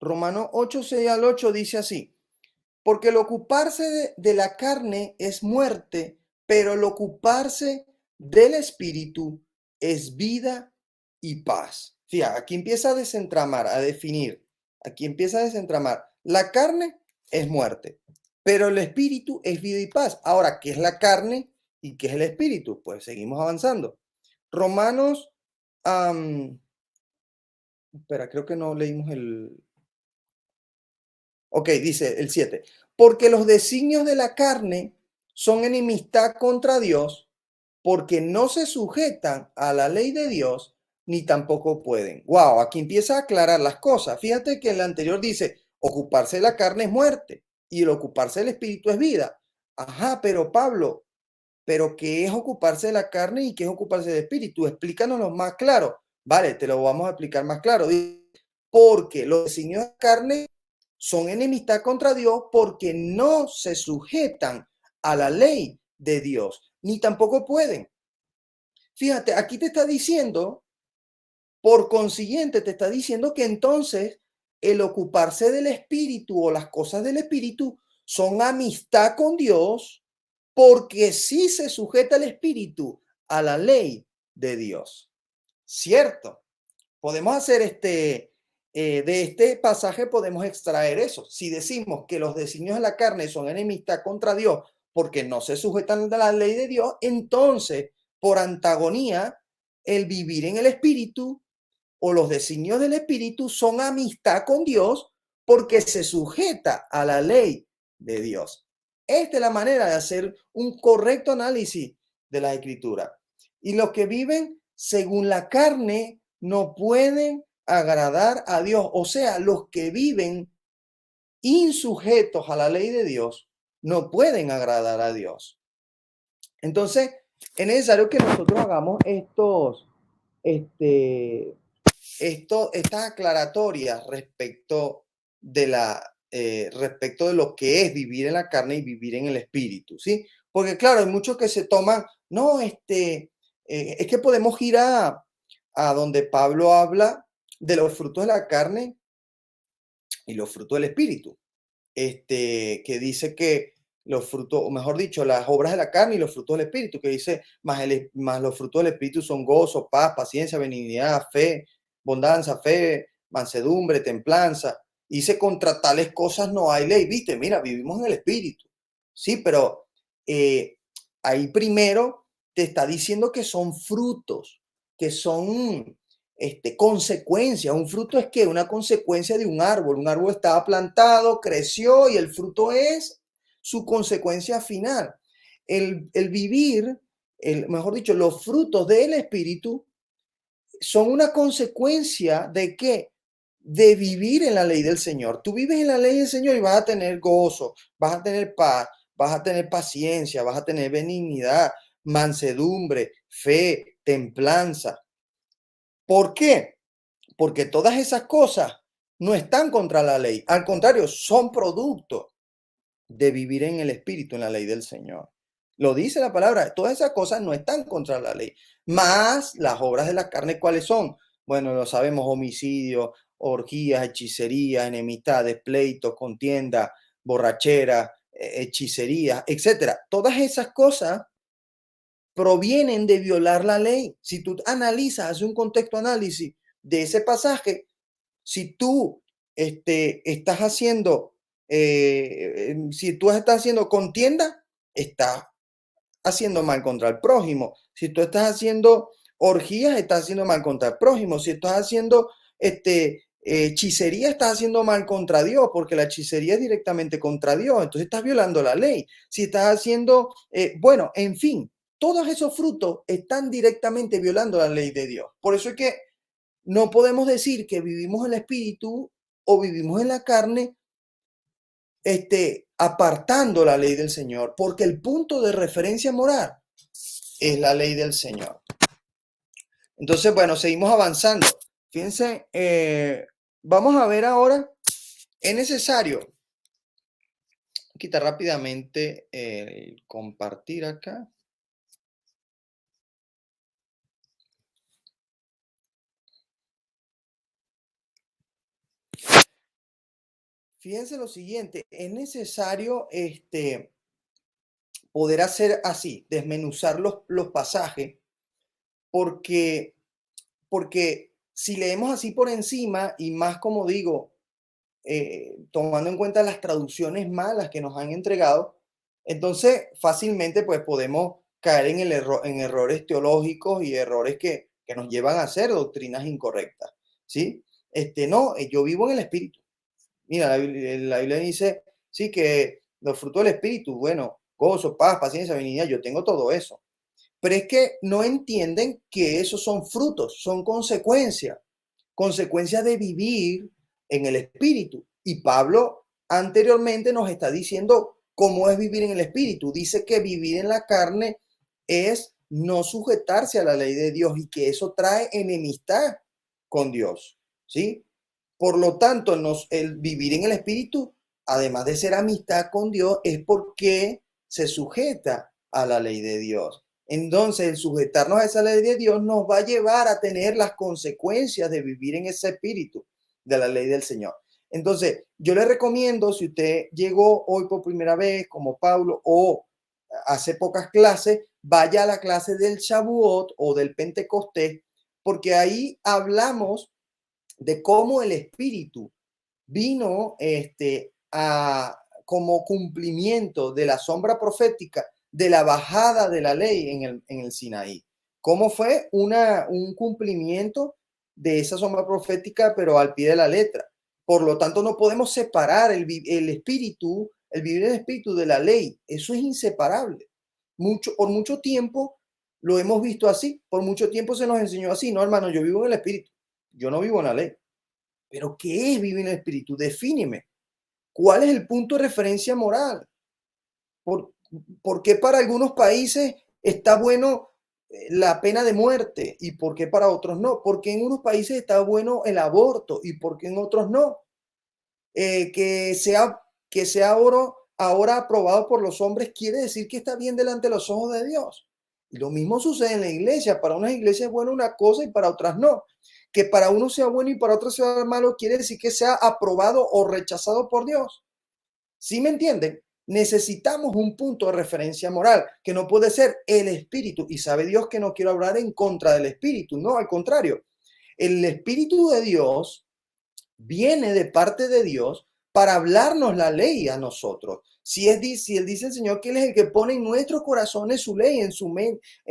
Romanos 8, 6 al 8 dice así: porque el ocuparse de la carne es muerte, pero el ocuparse del espíritu es vida y paz. Fíjate, aquí empieza a desentramar, a definir. Aquí empieza a desentramar. La carne es muerte, pero el espíritu es vida y paz. Ahora, ¿qué es la carne y qué es el espíritu? Pues seguimos avanzando. Romanos, espera, creo que no leímos el... Ok, dice el 7. Porque los designios de la carne son enemistad contra Dios, porque no se sujetan a la ley de Dios, ni tampoco pueden. Wow, aquí empieza a aclarar las cosas. Fíjate que en la anterior dice, ocuparse de la carne es muerte y el ocuparse del espíritu es vida. Ajá, pero Pablo, ¿pero qué es ocuparse de la carne y qué es ocuparse del espíritu? Explícanoslo más claro. Vale, te lo vamos a explicar más claro. Porque los designios de la carne son enemistad contra Dios porque no se sujetan a la ley de Dios, ni tampoco pueden. Fíjate, aquí te está diciendo, por consiguiente, te está diciendo que entonces el ocuparse del espíritu o las cosas del espíritu son amistad con Dios porque sí se sujeta el espíritu a la ley de Dios. ¿Cierto? Podemos hacer de este pasaje podemos extraer eso. Si decimos que los designios de la carne son enemistad contra Dios porque no se sujetan a la ley de Dios, entonces, por antagonía, el vivir en el espíritu o los designios del espíritu son amistad con Dios porque se sujeta a la ley de Dios. Esta es la manera de hacer un correcto análisis de la escritura. Y los que viven según la carne no pueden agradar a Dios. O sea, los que viven insujetos a la ley de Dios no pueden agradar a Dios. Entonces, es necesario que nosotros hagamos estas aclaratorias respecto de lo que es vivir en la carne y vivir en el espíritu, ¿sí? Porque claro, hay muchos que se toman, no, es que podemos ir a donde Pablo habla de los frutos de la carne y los frutos del espíritu, que dice que los frutos, o mejor dicho, las obras de la carne y los frutos del espíritu, que dice, más los frutos del espíritu son gozo, paz, paciencia, benignidad, fe, bondanza, fe, mansedumbre, templanza. Dice, contra tales cosas no hay ley. Viste, mira, vivimos en el espíritu. Sí, pero ahí primero te está diciendo que son frutos, que son consecuencias. Un fruto es que una consecuencia de un árbol. Un árbol estaba plantado, creció y el fruto es su consecuencia final. El vivir, mejor dicho, los frutos del espíritu son una consecuencia de qué? De vivir en la ley del Señor. Tú vives en la ley del Señor y vas a tener gozo, vas a tener paz, vas a tener paciencia, vas a tener benignidad, mansedumbre, fe, templanza. ¿Por qué? Porque todas esas cosas no están contra la ley. Al contrario, son producto de vivir en el Espíritu, en la ley del Señor. Lo dice la palabra, todas esas cosas no están contra la ley. Más las obras de la carne, ¿cuáles son? Bueno, lo sabemos, homicidio, orgías, hechicerías, enemistades, pleitos, contienda, borrachera, hechicerías, etcétera. Todas esas cosas provienen de violar la ley. Si tú analizas, haces un contexto análisis de ese pasaje, si tú estás haciendo, si tú estás haciendo contienda, estás haciendo mal contra el prójimo. Si tú estás haciendo orgías, estás haciendo mal contra el prójimo. Si estás haciendo hechicería, estás haciendo mal contra Dios, porque la hechicería es directamente contra Dios. Entonces estás violando la ley. Si estás haciendo, bueno, en fin, todos esos frutos están directamente violando la ley de Dios. Por eso es que no podemos decir que vivimos en el espíritu o vivimos en la carne, apartando la ley del Señor, porque el punto de referencia moral es la ley del Señor. Entonces, bueno, seguimos avanzando. Fíjense, vamos a ver ahora, es necesario quitar rápidamente el compartir acá. Fíjense lo siguiente, es necesario poder hacer así, desmenuzar los pasajes, porque, porque si leemos así por encima y más como digo, tomando en cuenta las traducciones malas que nos han entregado, entonces fácilmente pues podemos caer en, en errores teológicos y errores que nos llevan a hacer doctrinas incorrectas, ¿sí? No, yo vivo en el Espíritu. Mira, la Biblia dice, sí, que los frutos del Espíritu, bueno, gozo, paz, paciencia, benignidad, yo tengo todo eso. Pero es que no entienden que esos son frutos, son consecuencias, consecuencias de vivir en el Espíritu. Y Pablo anteriormente nos está diciendo cómo es vivir en el Espíritu. Dice que vivir en la carne es no sujetarse a la ley de Dios y que eso trae enemistad con Dios, ¿sí? Por lo tanto, el vivir en el Espíritu, además de ser amistad con Dios, es porque se sujeta a la ley de Dios. Entonces, el sujetarnos a esa ley de Dios nos va a llevar a tener las consecuencias de vivir en ese espíritu de la ley del Señor. Entonces, yo le recomiendo, si usted llegó hoy por primera vez, como Pablo, o hace pocas clases, vaya a la clase del Shavuot o del Pentecostés, porque ahí hablamos de cómo el Espíritu vino como cumplimiento de la sombra profética de la bajada de la ley en el Sinaí. ¿Cómo fue un cumplimiento de esa sombra profética, pero al pie de la letra? Por lo tanto, no podemos separar el espíritu, el vivir en el espíritu de la ley. Eso es inseparable. Por mucho tiempo lo hemos visto así. Por mucho tiempo se nos enseñó así. No, hermano, yo vivo en el espíritu. Yo no vivo en la ley. Pero ¿qué es vivir en el espíritu? Defíneme. ¿Cuál es el punto de referencia moral? ¿Por, por qué para algunos países está bueno la pena de muerte y por qué para otros no? ¿Por qué en unos países está bueno el aborto y por qué en otros no? Que sea ahora aprobado por los hombres quiere decir que está bien delante de los ojos de Dios. Y lo mismo sucede en la iglesia. Para unas iglesias es bueno una cosa y para otras no. Que para uno sea bueno y para otros sea malo quiere decir que sea aprobado o rechazado por Dios. ¿Sí me entienden? Necesitamos un punto de referencia moral que no puede ser el espíritu. Y sabe Dios que no quiero hablar en contra del espíritu. No, al contrario. El espíritu de Dios viene de parte de Dios para hablarnos la ley a nosotros. Si él dice el Señor que Él es el que pone en nuestros corazones su ley, en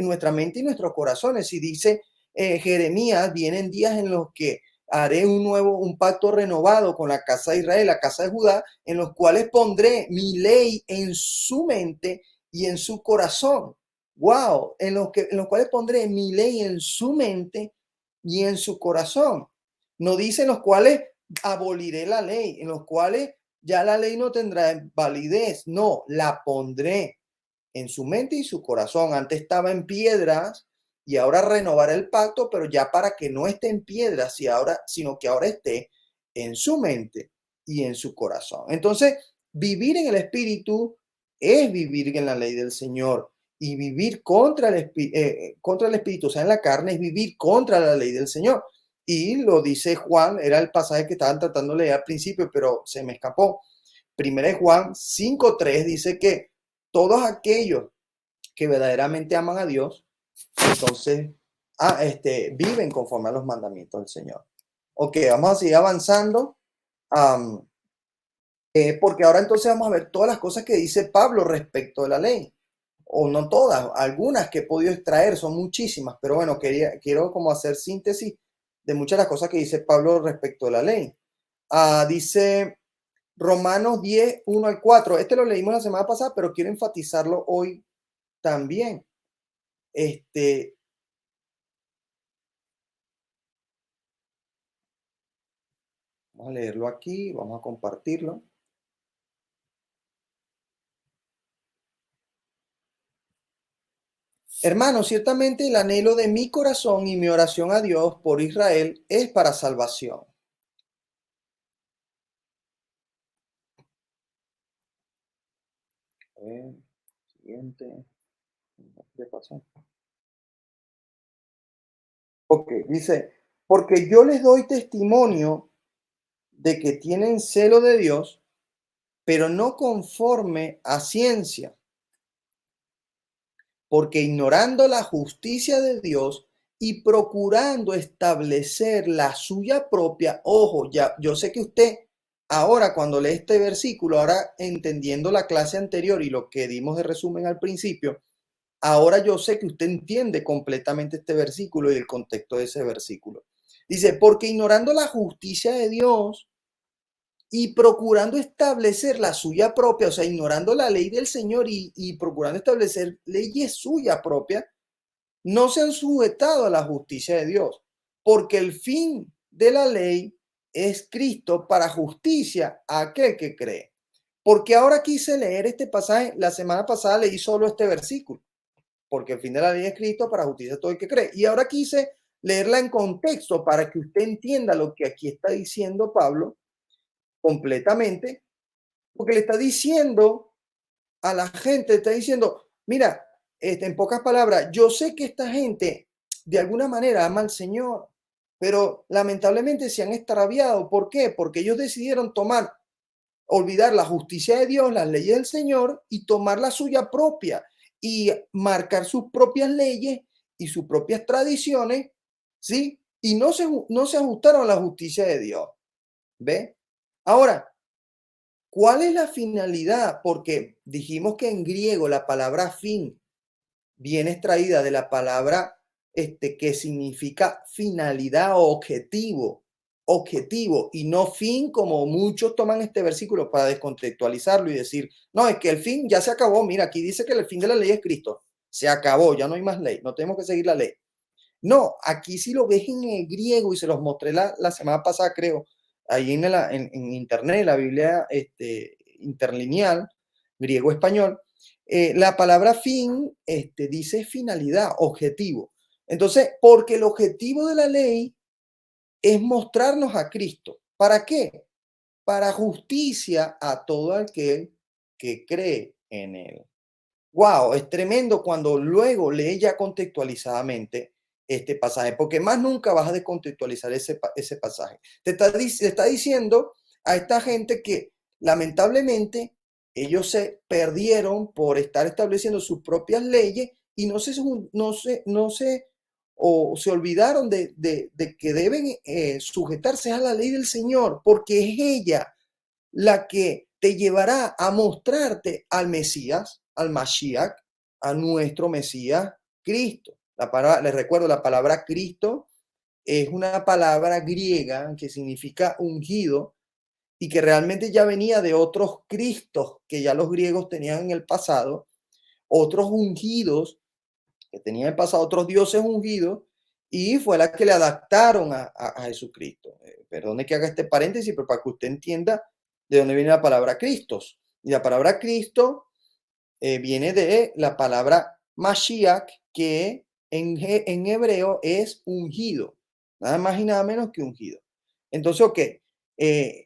nuestra mente y nuestros corazones. Si dice Jeremías, vienen días en los que haré un pacto renovado con la casa de Israel, la casa de Judá, en los cuales pondré mi ley en su mente y en su corazón. Wow, en los cuales pondré mi ley en su mente y en su corazón. No dice en los cuales aboliré la ley, en los cuales ya la ley no tendrá validez. No, la pondré en su mente y su corazón. Antes estaba en piedras y ahora renovaré el pacto, pero ya para que no esté en piedras, sino que ahora esté en su mente y en su corazón. Entonces, vivir en el espíritu es vivir en la ley del Señor. Y vivir contra el espíritu, o sea, en la carne, es vivir contra la ley del Señor. Y lo dice Juan, era el pasaje que estaban tratando de leer al principio, pero se me escapó. Primera de Juan 5:3 dice que todos aquellos que verdaderamente aman a Dios, entonces viven conforme a los mandamientos del Señor. Ok, vamos a seguir avanzando, um, porque ahora entonces vamos a ver todas las cosas que dice Pablo respecto de la ley. O no todas, algunas que he podido extraer, son muchísimas, pero bueno, quiero como hacer síntesis de muchas de las cosas que dice Pablo respecto de la ley. Dice Romanos 10, 1 al 4. Este lo leímos la semana pasada, pero quiero enfatizarlo hoy también. Vamos a leerlo aquí, vamos a compartirlo. Hermanos, ciertamente el anhelo de mi corazón y mi oración a Dios por Israel es para salvación. A ver, siguiente. ¿Qué pasó? Ok, dice, porque yo les doy testimonio de que tienen celo de Dios, pero no conforme a ciencia, porque ignorando la justicia de Dios y procurando establecer la suya propia, ojo, ya yo sé que usted ahora cuando lee este versículo, ahora entendiendo la clase anterior y lo que dimos de resumen al principio, ahora yo sé que usted entiende completamente este versículo y el contexto de ese versículo. Dice, porque ignorando la justicia de Dios y procurando establecer la suya propia, o sea, ignorando la ley del Señor y procurando establecer leyes suyas propias, no se han sujetado a la justicia de Dios, porque el fin de la ley es Cristo para justicia a aquel que cree. Porque ahora quise leer este pasaje, la semana pasada leí solo este versículo, porque el fin de la ley es Cristo para justicia a todo el que cree. Y ahora quise leerla en contexto para que usted entienda lo que aquí está diciendo Pablo completamente, porque le está diciendo a la gente, está diciendo, mira, en pocas palabras, yo sé que esta gente de alguna manera ama al Señor, pero lamentablemente se han extraviado. ¿Por qué? Porque ellos decidieron olvidar la justicia de Dios, las leyes del Señor y tomar la suya propia y marcar sus propias leyes y sus propias tradiciones, ¿sí? Y no se ajustaron a la justicia de Dios. ¿Ve? Ahora, ¿cuál es la finalidad? Porque dijimos que en griego la palabra fin viene extraída de la palabra que significa finalidad o objetivo, objetivo y no fin, como muchos toman este versículo para descontextualizarlo y decir, no, es que el fin ya se acabó. Mira, aquí dice que el fin de la ley es Cristo. Se acabó, ya no hay más ley, no tenemos que seguir la ley. No, aquí sí lo ves en el griego y se los mostré la semana pasada, creo, ahí en internet, la Biblia interlineal, griego-español. La palabra fin dice finalidad, objetivo. Entonces, porque el objetivo de la ley es mostrarnos a Cristo. ¿Para qué? Para justicia a todo aquel que cree en él. Wow, es tremendo cuando luego lees ya contextualizadamente este pasaje, porque más nunca vas a descontextualizar ese pasaje. Te está diciendo a esta gente que lamentablemente ellos se perdieron por estar estableciendo sus propias leyes y no se olvidaron de que deben sujetarse a la ley del Señor, porque es ella la que te llevará a mostrarte al Mesías, al Mashiach, a nuestro Mesías, Cristo. Les recuerdo, la palabra Cristo es una palabra griega que significa ungido y que realmente ya venía de otros Cristos que ya los griegos tenían en el pasado, otros ungidos que tenían en el pasado, otros dioses ungidos, y fue la que le adaptaron a Jesucristo. Perdone que haga este paréntesis, pero para que usted entienda de dónde viene la palabra Cristos. Y la palabra Cristo viene de la palabra Mashiach, que en hebreo es ungido, nada más y nada menos que ungido. Entonces, ok,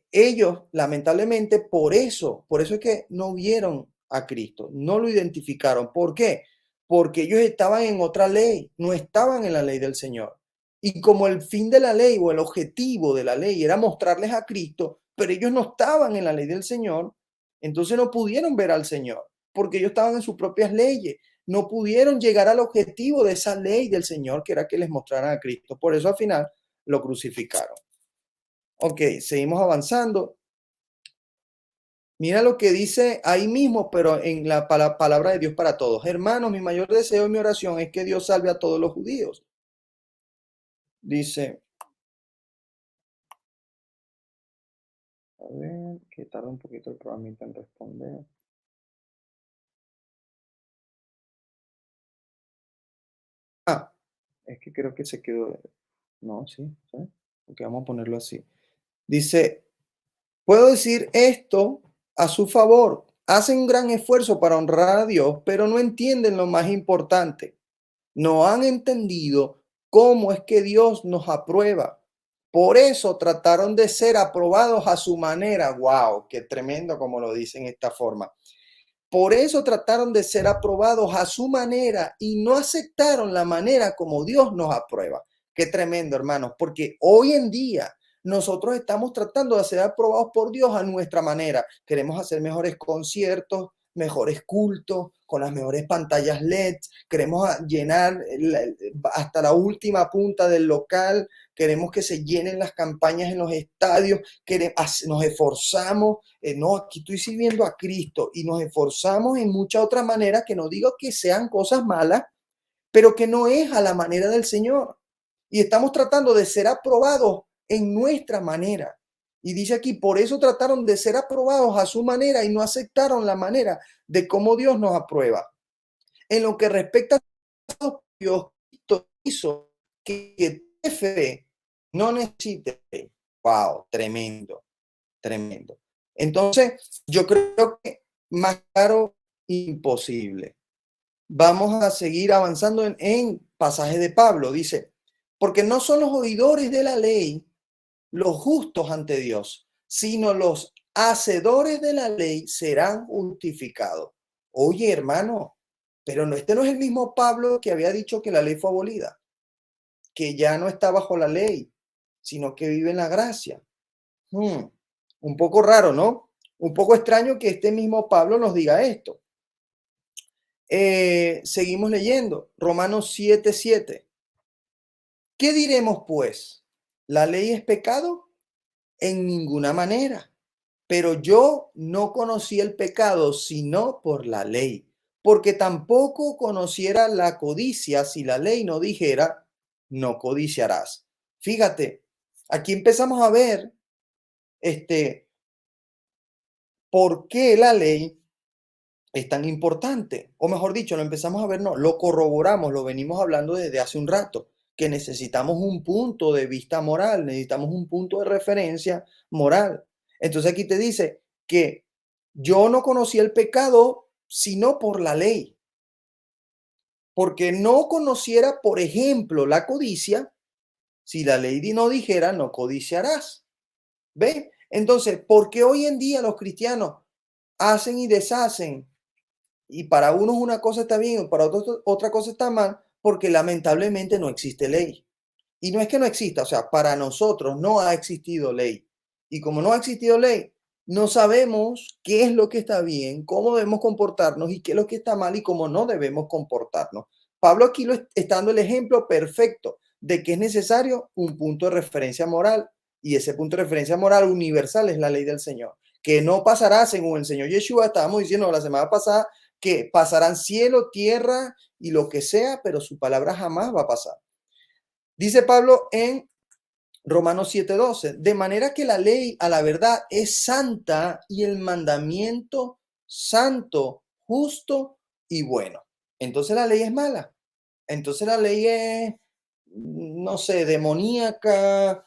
ellos lamentablemente por eso es que no vieron a Cristo, no lo identificaron. ¿Por qué? Porque ellos estaban en otra ley, no estaban en la ley del Señor. Y como el fin de la ley o el objetivo de la ley era mostrarles a Cristo, pero ellos no estaban en la ley del Señor, entonces no pudieron ver al Señor porque ellos estaban en sus propias leyes. No pudieron llegar al objetivo de esa ley del Señor, que era que les mostraran a Cristo. Por eso al final lo crucificaron. Ok, seguimos avanzando. Mira lo que dice ahí mismo, pero en la palabra de Dios para todos. Hermanos, mi mayor deseo y mi oración es que Dios salve a todos los judíos. Dice, a ver, que tarda un poquito el programita en responder. Ah, es que creo que se quedó. No, sí, ¿sí? Ok, vamos a ponerlo así. Dice, puedo decir esto a su favor. Hacen un gran esfuerzo para honrar a Dios, pero no entienden lo más importante. no han entendido cómo es que Dios nos aprueba. Por eso trataron de ser aprobados a su manera. ¡Wow! Qué tremendo como lo dicen de esta forma. Por eso trataron de ser aprobados a su manera y no aceptaron la manera como Dios nos aprueba. Qué tremendo, hermanos, porque hoy en día nosotros estamos tratando de ser aprobados por Dios a nuestra manera. Queremos hacer mejores conciertos, mejores cultos, con las mejores pantallas LED. Queremos llenar hasta la última punta del local. Queremos que se llenen las campañas en los estadios. Nos esforzamos. No, aquí estoy sirviendo a Cristo y nos esforzamos en muchas otras maneras que no digo que sean cosas malas, pero que no es a la manera del Señor. Y estamos tratando de ser aprobados en nuestra manera. Y dice aquí, por eso trataron de ser aprobados a su manera y no aceptaron la manera de cómo Dios nos aprueba. En lo que respecta a Dios, Cristo hizo que fe no necesite fe. Wow, tremendo, tremendo. Entonces, yo creo que más claro, imposible. Vamos a seguir avanzando en pasaje de Pablo. Dice, porque no son los oidores de la ley los justos ante Dios, sino los hacedores de la ley serán justificados. Oye, hermano, pero no, este no es el mismo Pablo que había dicho que la ley fue abolida, que ya no está bajo la ley, sino que vive en la gracia. Un poco raro, ¿no? Un poco extraño que este mismo Pablo nos diga esto. Seguimos leyendo, Romanos 7:7. ¿Qué diremos pues? ¿La ley es pecado? En ninguna manera. Pero yo no conocí el pecado sino por la ley, porque tampoco conociera la codicia si la ley no dijera, no codiciarás. Fíjate, aquí empezamos a ver por qué la ley es tan importante. O mejor dicho, lo empezamos a ver, no, lo corroboramos, lo venimos hablando desde hace un rato, que necesitamos un punto de vista moral, necesitamos un punto de referencia moral. Entonces aquí te dice que yo no conocí el pecado sino por la ley, porque no conociera, por ejemplo, la codicia, si la ley no dijera, no codiciarás. ¿Ve? Entonces, ¿por qué hoy en día los cristianos hacen y deshacen? Y para unos una cosa está bien, y para otros otra cosa está mal, porque lamentablemente no existe ley. Y no es que no exista, o sea, para nosotros no ha existido ley. Y como no ha existido ley, no sabemos qué es lo que está bien, cómo debemos comportarnos y qué es lo que está mal y cómo no debemos comportarnos. Pablo aquí está dando el ejemplo perfecto de que es necesario un punto de referencia moral, y ese punto de referencia moral universal es la ley del Señor, que no pasará según el Señor Yeshua. Estábamos diciendo la semana pasada que pasarán cielo, tierra y lo que sea, pero su palabra jamás va a pasar. Dice Pablo en Romanos 7:12, de manera que la ley a la verdad es santa y el mandamiento santo, justo y bueno. Entonces la ley es mala. Entonces la ley es, no sé, demoníaca,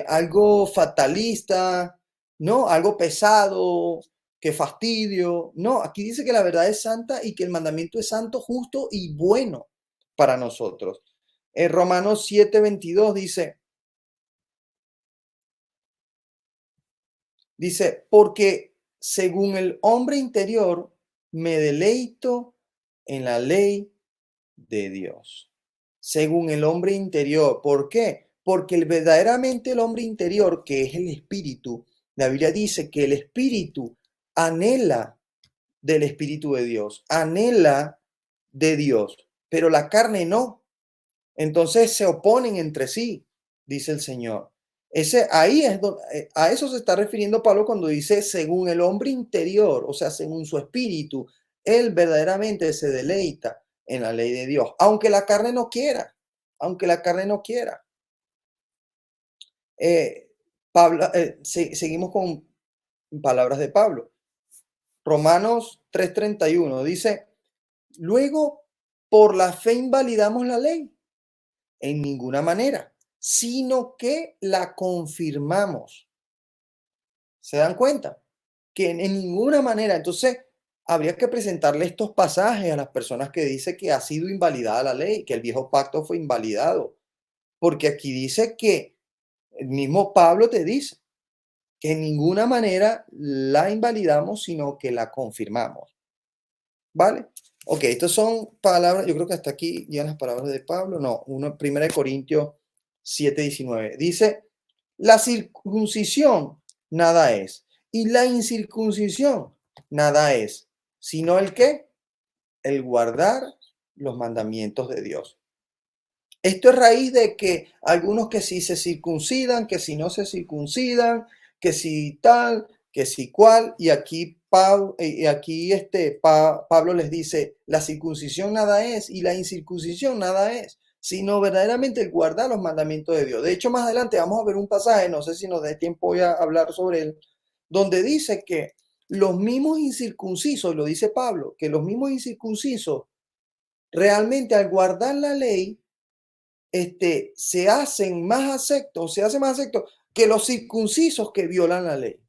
algo fatalista, ¿no? Algo pesado, que fastidio. No, aquí dice que la verdad es santa y que el mandamiento es santo, justo y bueno para nosotros. En Romanos 7:22 dice, porque según el hombre interior me deleito en la ley de Dios. Según el hombre interior. ¿Por qué? Porque verdaderamente el hombre interior, que es el espíritu, la Biblia dice que el espíritu anhela del espíritu de Dios, anhela de Dios, pero la carne no. Entonces se oponen entre sí, dice el Señor. Ahí es a eso se está refiriendo Pablo cuando dice según el hombre interior, o sea, según su espíritu, él verdaderamente se deleita en la ley de Dios, aunque la carne no quiera, aunque la carne no quiera. Pablo, seguimos con palabras de Pablo. Romanos 3:31 dice, luego, por la fe invalidamos la ley en ninguna manera, sino que la confirmamos. ¿Se dan cuenta? Que en ninguna manera. Entonces, habría que presentarle estos pasajes a las personas que dicen que ha sido invalidada la ley, que el viejo pacto fue invalidado. Porque aquí dice que el mismo Pablo te dice que en ninguna manera la invalidamos, sino que la confirmamos. ¿Vale? Ok, estas son palabras, yo creo que hasta aquí ya las palabras de Pablo, no, 1 Corintios 7:19. Dice, la circuncisión nada es, y la incircuncisión nada es, sino el qué, el guardar los mandamientos de Dios. Esto es raíz de que algunos que si se circuncidan, que si no se circuncidan, que si tal, que si cual, y aquí, Pablo les dice, la circuncisión nada es y la incircuncisión nada es, sino verdaderamente el guardar los mandamientos de Dios. De hecho, más adelante vamos a ver un pasaje, no sé si nos dé tiempo voy a hablar sobre él, donde dice que los mismos incircuncisos, lo dice Pablo, que los mismos incircuncisos realmente al guardar la ley, se hace más acepto que los circuncisos que violan la ley.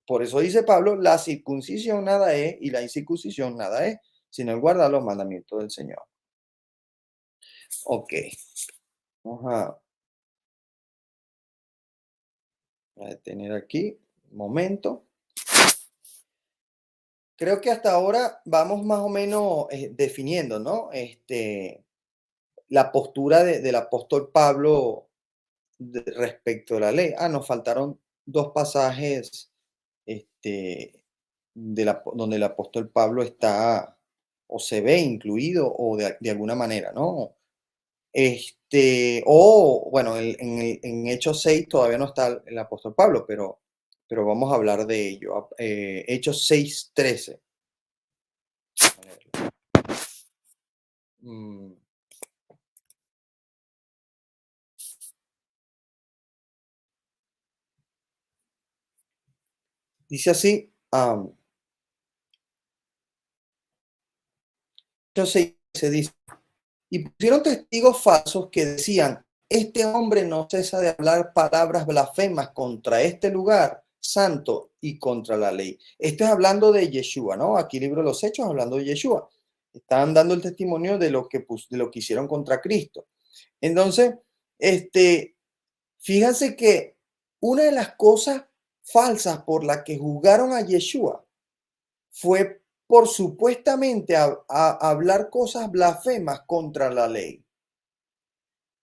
Por eso dice Pablo, la circuncisión nada es y la incircuncisión nada es, sino el guardar los mandamientos del Señor. Ok, vamos a detener aquí un momento. Creo que hasta ahora vamos más o menos definiendo, ¿no? La postura del apóstol Pablo respecto a la ley. Nos faltaron dos pasajes donde el apóstol Pablo está o se ve incluido o de alguna manera, ¿no? O bueno, en Hechos 6 todavía no está el apóstol Pablo, pero vamos a hablar de ello. Hechos 6:13. Mm, Dice así, Hechos 6 se dice, y pusieron testigos falsos que decían, este hombre no cesa de hablar palabras blasfemas contra este lugar santo y contra la ley. Esto es hablando de Yeshua, ¿no? Aquí libro de los Hechos hablando de Yeshua. Están dando el testimonio de de lo que hicieron contra Cristo. Entonces, fíjense que una de las cosas falsas por las que juzgaron a Yeshua fue por supuestamente hablar cosas blasfemas contra la ley.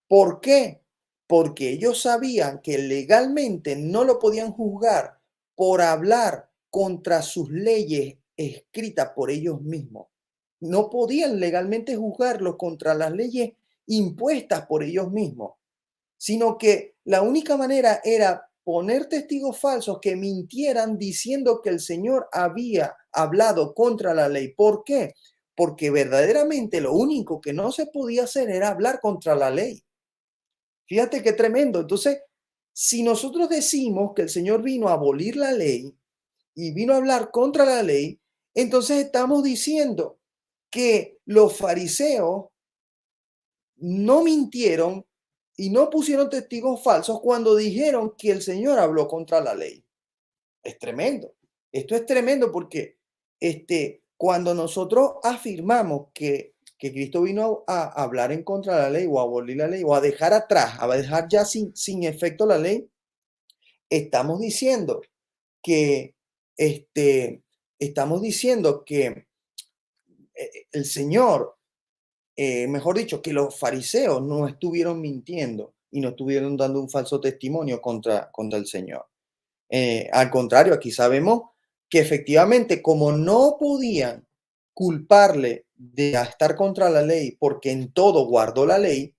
¿Por qué? Porque ellos sabían que legalmente no lo podían juzgar por hablar contra sus leyes escritas por ellos mismos. No podían legalmente juzgarlo contra las leyes impuestas por ellos mismos, sino que la única manera era poner testigos falsos que mintieran diciendo que el Señor había hablado contra la ley. ¿Por qué? Porque verdaderamente lo único que no se podía hacer era hablar contra la ley. Fíjate qué tremendo. Entonces, si nosotros decimos que el Señor vino a abolir la ley y vino a hablar contra la ley, entonces estamos diciendo que los fariseos no mintieron y no pusieron testigos falsos cuando dijeron que el Señor habló contra la ley. Es tremendo. Esto es tremendo porque cuando nosotros afirmamos que Cristo vino a hablar en contra de la ley o a abolir la ley o a dejar atrás, a dejar ya sin efecto la ley, estamos diciendo que, estamos diciendo que el Señor, mejor dicho, que los fariseos no estuvieron mintiendo y no estuvieron dando un falso testimonio contra el Señor. Al contrario, aquí sabemos que efectivamente, como no podían culparle de estar contra la ley, porque en todo guardó la ley,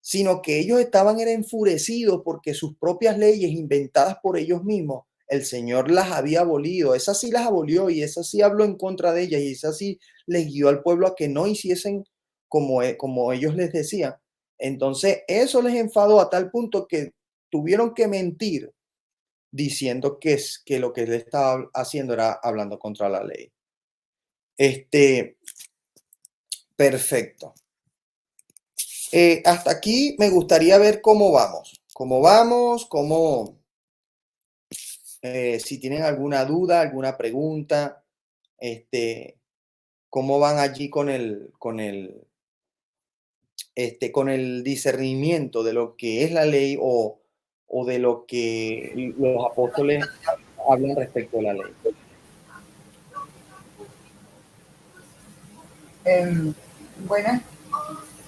sino que ellos estaban era enfurecidos porque sus propias leyes inventadas por ellos mismos, el Señor las había abolido. Esas sí las abolió y esas sí habló en contra de ellas y esas sí les guió al pueblo a que no hiciesen como ellos les decían. Entonces, eso les enfadó a tal punto que tuvieron que mentir diciendo que lo que él estaba haciendo era hablando contra la ley. Perfecto. Hasta aquí me gustaría ver cómo vamos. Si tienen alguna duda, alguna pregunta, cómo van allí con el discernimiento de lo que es la ley o de lo que los apóstoles hablan respecto a la ley. Buenas,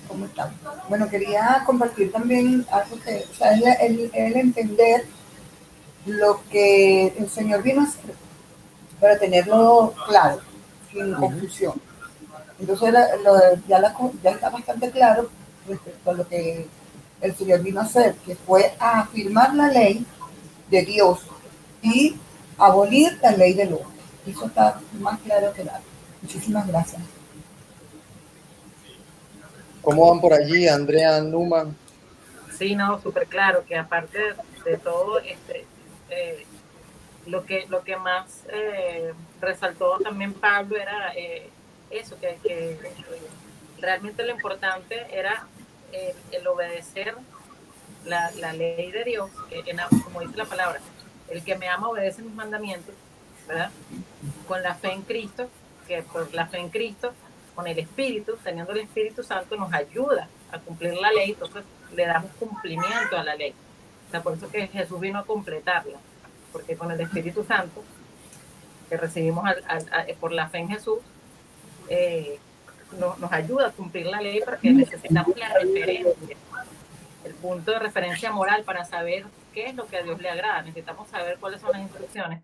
¿cómo están? Bueno, quería compartir también algo que, o sea, el entender lo que el Señor vino a hacer para tenerlo claro, sin confusión. Entonces ya está bastante claro respecto a lo que el Señor vino a hacer, que fue a afirmar la ley de Dios y abolir la ley del hombre. Eso está más claro que nada. Muchísimas gracias. ¿Cómo van por allí, Andrea, Numa? Sí, no, súper claro, que aparte de todo, lo que más resaltó también Pablo era eso, que realmente lo importante era el obedecer la ley de Dios, como dice la palabra, el que me ama obedece mis mandamientos, ¿verdad? Con la fe en Cristo, que por la fe en Cristo, con el Espíritu, teniendo el Espíritu Santo, nos ayuda a cumplir la ley, entonces le damos cumplimiento a la ley. O sea, por eso que Jesús vino a completarla, porque con el Espíritu Santo que recibimos por la fe en Jesús, nos ayuda a cumplir la ley, porque necesitamos la referencia, el punto de referencia moral para saber qué es lo que a Dios le agrada. Necesitamos saber cuáles son las instrucciones,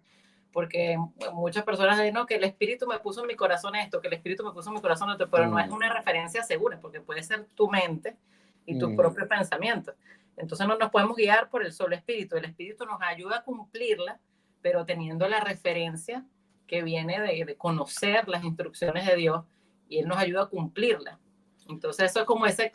porque muchas personas dicen, no, que el Espíritu me puso en mi corazón esto, que el Espíritu me puso en mi corazón esto, pero no es una referencia segura, porque puede ser tu mente y tus propios pensamientos. Entonces no nos podemos guiar por el solo Espíritu. El Espíritu nos ayuda a cumplirla, pero teniendo la referencia que viene de conocer las instrucciones de Dios, y Él nos ayuda a cumplirla. Entonces eso es como ese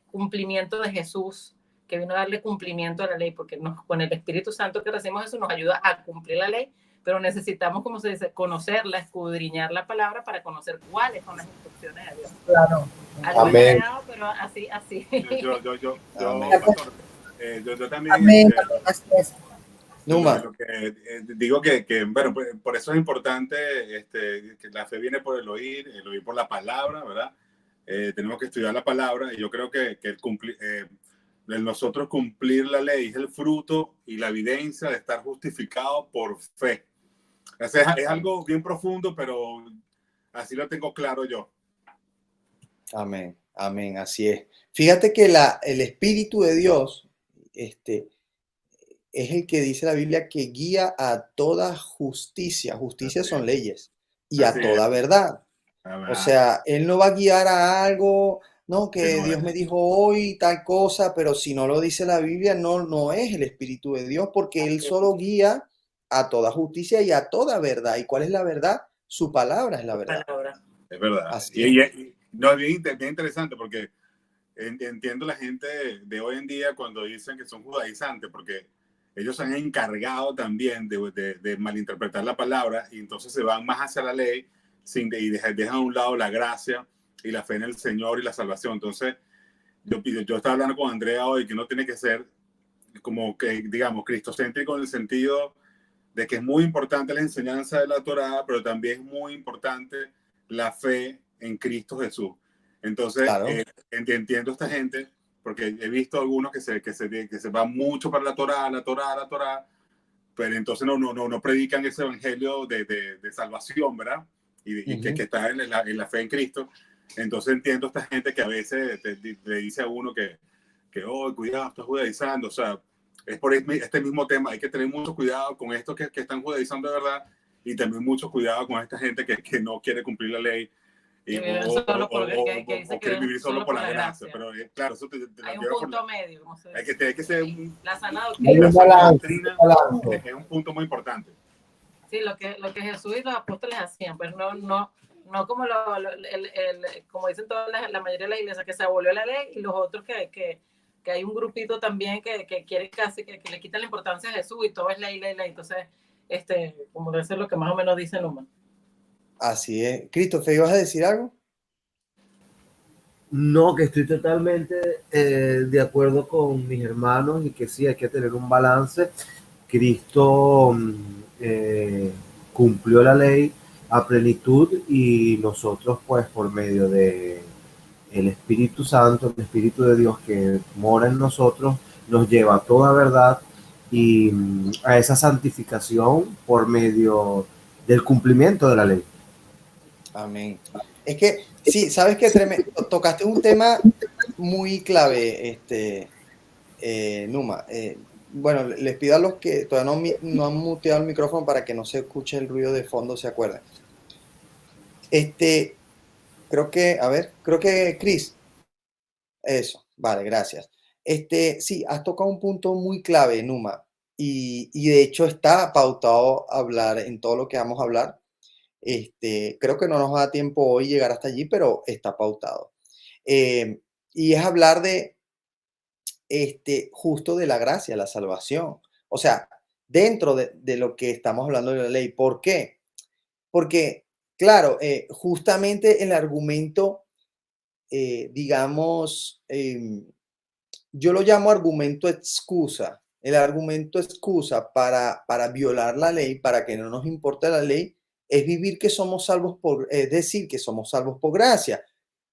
cumplimiento de Jesús, que vino a darle cumplimiento a la ley, porque con el Espíritu Santo que recibimos eso nos ayuda a cumplir la ley, pero necesitamos, como se dice, conocerla, escudriñar la palabra para conocer cuáles son las instrucciones de Dios. Claro. Amén. Pero así. Yo también. Amén. Numa. Digo que, bueno, por eso es importante que la fe viene por el oír por la palabra, ¿verdad? Tenemos que estudiar la palabra, y yo creo que el nosotros cumplir la ley es el fruto y la evidencia de estar justificado por fe. O sea, es algo bien profundo, pero así lo tengo claro yo. Amén, amén, así es. Fíjate que el Espíritu de Dios es el que dice la Biblia que guía a toda justicia. Justicia son leyes, y a toda verdad. O sea, Él no va a guiar a algo, no, que Dios me dijo hoy tal cosa, pero si no lo dice la Biblia, no es el Espíritu de Dios, porque Él solo guía a toda justicia y a toda verdad. ¿Y cuál es la verdad? Su palabra es la verdad. Es verdad. Así y no, es bien interesante, porque entiendo la gente de hoy en día cuando dicen que son judaizantes, porque ellos se han encargado también de malinterpretar la palabra, y entonces se van más hacia la ley y dejan a un lado la gracia y la fe en el Señor y la salvación. Entonces, yo estaba hablando con Andrea hoy que no tiene que ser como que, digamos, cristocéntrico en el sentido de que es muy importante la enseñanza de la Torá, pero también es muy importante la fe en Cristo Jesús. Entonces, claro, entiendo a esta gente, porque he visto algunos que se van mucho para la Torá, pero entonces no predican ese evangelio de salvación, ¿verdad? Y que está en la fe en Cristo. Entonces entiendo a esta gente que a veces le dice a uno que oh, cuidado, estás judaizando. O sea, es por este mismo tema. Hay que tener mucho cuidado con estos que están judaizando de verdad, y también mucho cuidado con esta gente que no quiere cumplir la ley. O quiere vivir solo por la gracia. Pero claro, eso hay un punto medio. Hay que ser la sana doctrina. Es un punto muy importante. Sí, lo que Jesús y los apóstoles hacían, pues no como como dicen todas la mayoría de las iglesias, que se abolió la ley, y los otros que hay un grupito también que quiere casi que le quitan la importancia a Jesús, y todo es ley. Entonces, como eso es lo que más o menos dicen los más. Así es. Christopher, ¿ibas a decir algo? No, que estoy totalmente de acuerdo con mis hermanos, y que sí, hay que tener un balance. Cristo cumplió la ley, a plenitud, y nosotros pues por medio de el Espíritu Santo, el Espíritu de Dios que mora en nosotros, nos lleva a toda verdad y a esa santificación por medio del cumplimiento de la ley. Amén. Es que, sí, sabes que tocaste un tema muy clave, Numa. Bueno, les pido a los que todavía no han muteado el micrófono para que no se escuche el ruido de fondo, se acuerden. Creo que Chris. Eso, vale, gracias. Sí, has tocado un punto muy clave, Numa, y de hecho está pautado hablar en todo lo que vamos a hablar. Creo que no nos va a dar tiempo hoy llegar hasta allí, pero está pautado. Y es hablar de, justo de la gracia, la salvación. O sea, dentro de lo que estamos hablando de la ley. ¿Por qué? Porque, claro, justamente el argumento, digamos, yo lo llamo argumento excusa. El argumento excusa para violar la ley, para que no nos importe la ley, es vivir que somos salvos es decir, que somos salvos por gracia.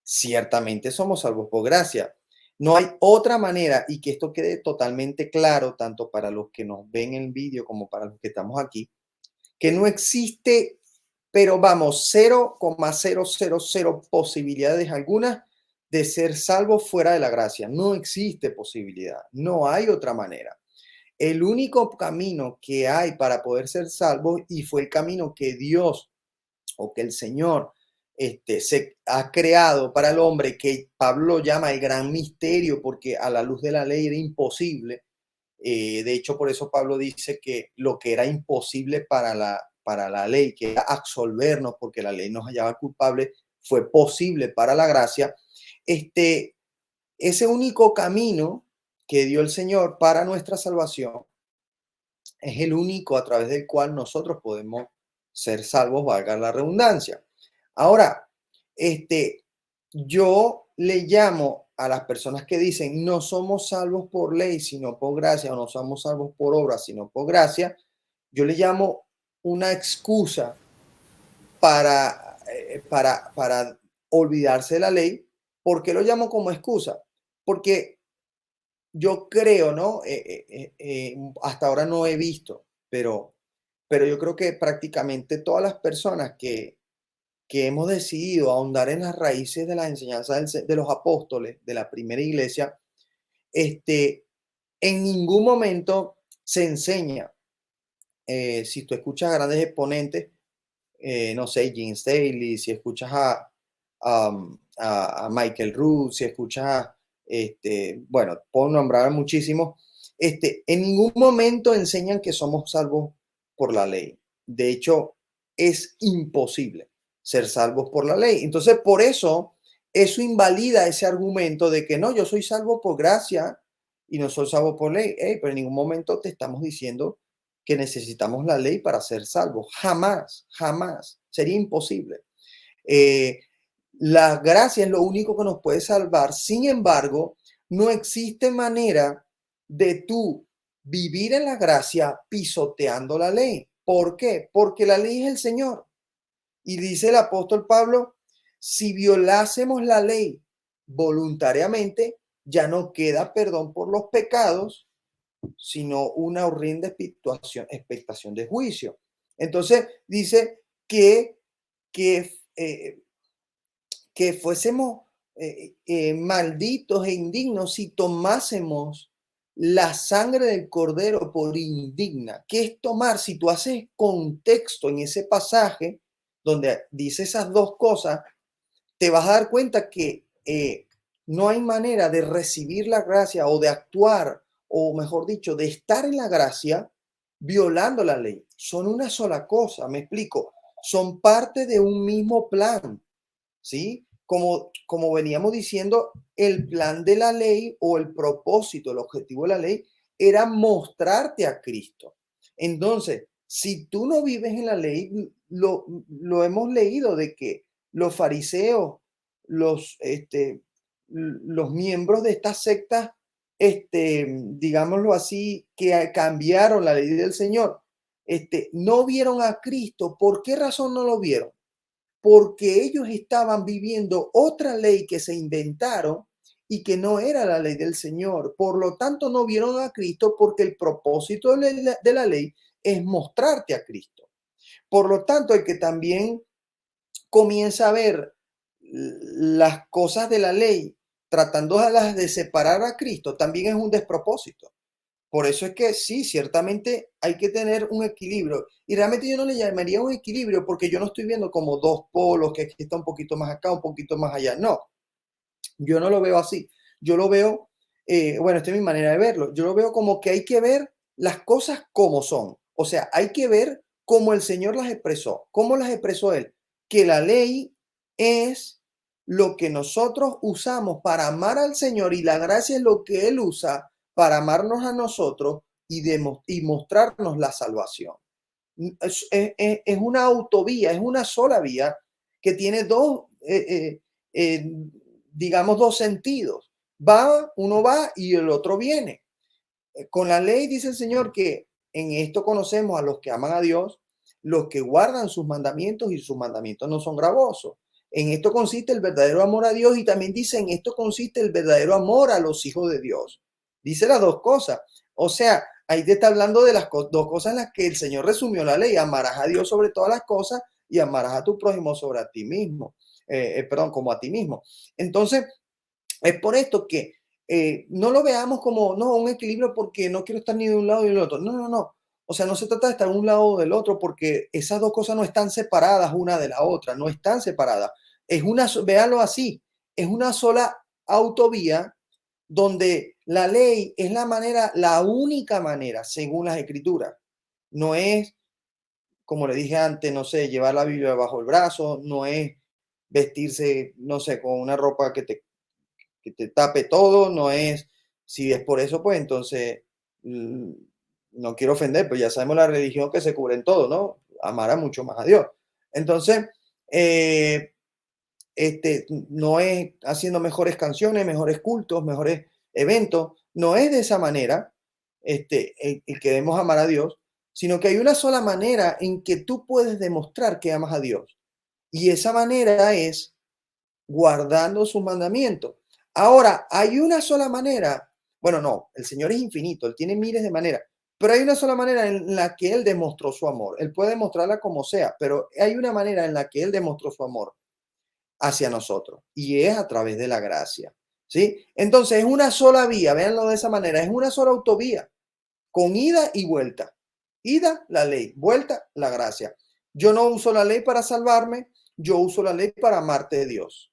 Ciertamente somos salvos por gracia. No hay otra manera, y que esto quede totalmente claro, tanto para los que nos ven en el vídeo como para los que estamos aquí, que no existe, pero vamos, 0,000 posibilidades algunas de ser salvo fuera de la gracia. No existe posibilidad, no hay otra manera. El único camino que hay para poder ser salvo, y fue el camino que Dios o que el Señor se ha creado para el hombre, que Pablo llama el gran misterio, porque a la luz de la ley era imposible. De hecho, por eso Pablo dice que lo que era imposible para la ley, que era absolvernos porque la ley nos hallaba culpables, fue posible para la gracia. Ese único camino que dio el Señor para nuestra salvación es el único a través del cual nosotros podemos ser salvos, valga la redundancia. Ahora, yo le llamo a las personas que dicen no somos salvos por ley, sino por gracia, o no somos salvos por obra, sino por gracia, yo le llamo una excusa para olvidarse de la ley. ¿Por qué lo llamo como excusa? Porque yo creo, ¿no? Hasta ahora no he visto, pero yo creo que prácticamente todas las personas que hemos decidido ahondar en las raíces de las enseñanzas de los apóstoles de la primera iglesia, en ningún momento se enseña. Si tú escuchas a grandes exponentes, no sé, Jim Staley, si escuchas a Michael Root, si escuchas bueno, puedo nombrar muchísimos, en ningún momento enseñan que somos salvos por la ley. De hecho, es imposible ser salvos por la ley. Entonces, por eso invalida ese argumento de que no, yo soy salvo por gracia y no soy salvo por ley. Pero en ningún momento te estamos diciendo que necesitamos la ley para ser salvos. Jamás, jamás. Sería imposible. La gracia es lo único que nos puede salvar. Sin embargo, no existe manera de tú vivir en la gracia pisoteando la ley. ¿Por qué? Porque la ley es el Señor. Y dice el apóstol Pablo, si violásemos la ley voluntariamente, ya no queda perdón por los pecados, sino una horrenda expectación de juicio. Entonces dice que fuésemos malditos e indignos si tomásemos la sangre del cordero por indigna. ¿Qué es tomar? Si tú haces contexto en ese pasaje donde dice esas dos cosas, te vas a dar cuenta que no hay manera de recibir la gracia o de actuar, o mejor dicho, de estar en la gracia violando la ley. Son una sola cosa, me explico. Son parte de un mismo plan, ¿sí? Como veníamos diciendo, el plan de la ley o el propósito, el objetivo de la ley era mostrarte a Cristo. Entonces, si tú no vives en la ley, lo hemos leído de que los fariseos, los miembros de estas sectas, digámoslo así, que cambiaron la ley del Señor, no vieron a Cristo. ¿Por qué razón no lo vieron? Porque ellos estaban viviendo otra ley que se inventaron y que no era la ley del Señor. Por lo tanto, no vieron a Cristo, porque el propósito de la ley es mostrarte a Cristo. Por lo tanto, el que también comienza a ver las cosas de la ley tratando de separar a Cristo, también es un despropósito. Por eso es que sí, ciertamente hay que tener un equilibrio. Y realmente yo no le llamaría un equilibrio, porque yo no estoy viendo como dos polos, que aquí está un poquito más acá, un poquito más allá. No, yo no lo veo así. Yo lo veo, bueno, esta es mi manera de verlo. Yo lo veo como que hay que ver las cosas como son. O sea, hay que ver cómo el Señor las expresó. ¿Cómo las expresó Él? Que la ley es lo que nosotros usamos para amar al Señor, y la gracia es lo que Él usa para amarnos a nosotros y mostrarnos la salvación. Es una autovía, es una sola vía que tiene digamos, dos sentidos. Uno va y el otro viene. Con la ley dice el Señor que en esto conocemos a los que aman a Dios, los que guardan sus mandamientos, y sus mandamientos no son gravosos. En esto consiste el verdadero amor a Dios, y también dice: en esto consiste el verdadero amor a los hijos de Dios. Dice las dos cosas. O sea, ahí te está hablando de las dos cosas en las que el Señor resumió la ley: amarás a Dios sobre todas las cosas y amarás a tu prójimo sobre a ti mismo. Perdón, como a ti mismo. Entonces, es por esto que no lo veamos como no, un equilibrio, porque no quiero estar ni de un lado ni del otro. No, no, no. O sea, no se trata de estar de un lado o del otro, porque esas dos cosas no están separadas una de la otra, no están separadas. Véalo así, es una sola autovía, donde la ley es la manera, la única manera, según las Escrituras. No es, como le dije antes, no sé, llevar la Biblia bajo el brazo, no es vestirse, no sé, con una ropa que te tape todo, no es, si es por eso, pues entonces, no quiero ofender, pues ya sabemos la religión que se cubre en todo, ¿no? Amará mucho más a Dios. Entonces, no es haciendo mejores canciones, mejores cultos, mejores eventos, no es de esa manera, el que debemos amar a Dios, sino que hay una sola manera en que tú puedes demostrar que amas a Dios. Y esa manera es guardando sus mandamientos. Ahora, hay una sola manera. Bueno, no, el Señor es infinito, Él tiene miles de maneras, pero hay una sola manera en la que Él demostró su amor. Él puede demostrarla como sea, pero hay una manera en la que Él demostró su amor hacia nosotros, y es a través de la gracia, ¿sí? Entonces, es una sola vía, véanlo de esa manera, es una sola autovía, con ida y vuelta. Ida, la ley; vuelta, la gracia. Yo no uso la ley para salvarme, yo uso la ley para amarte de Dios.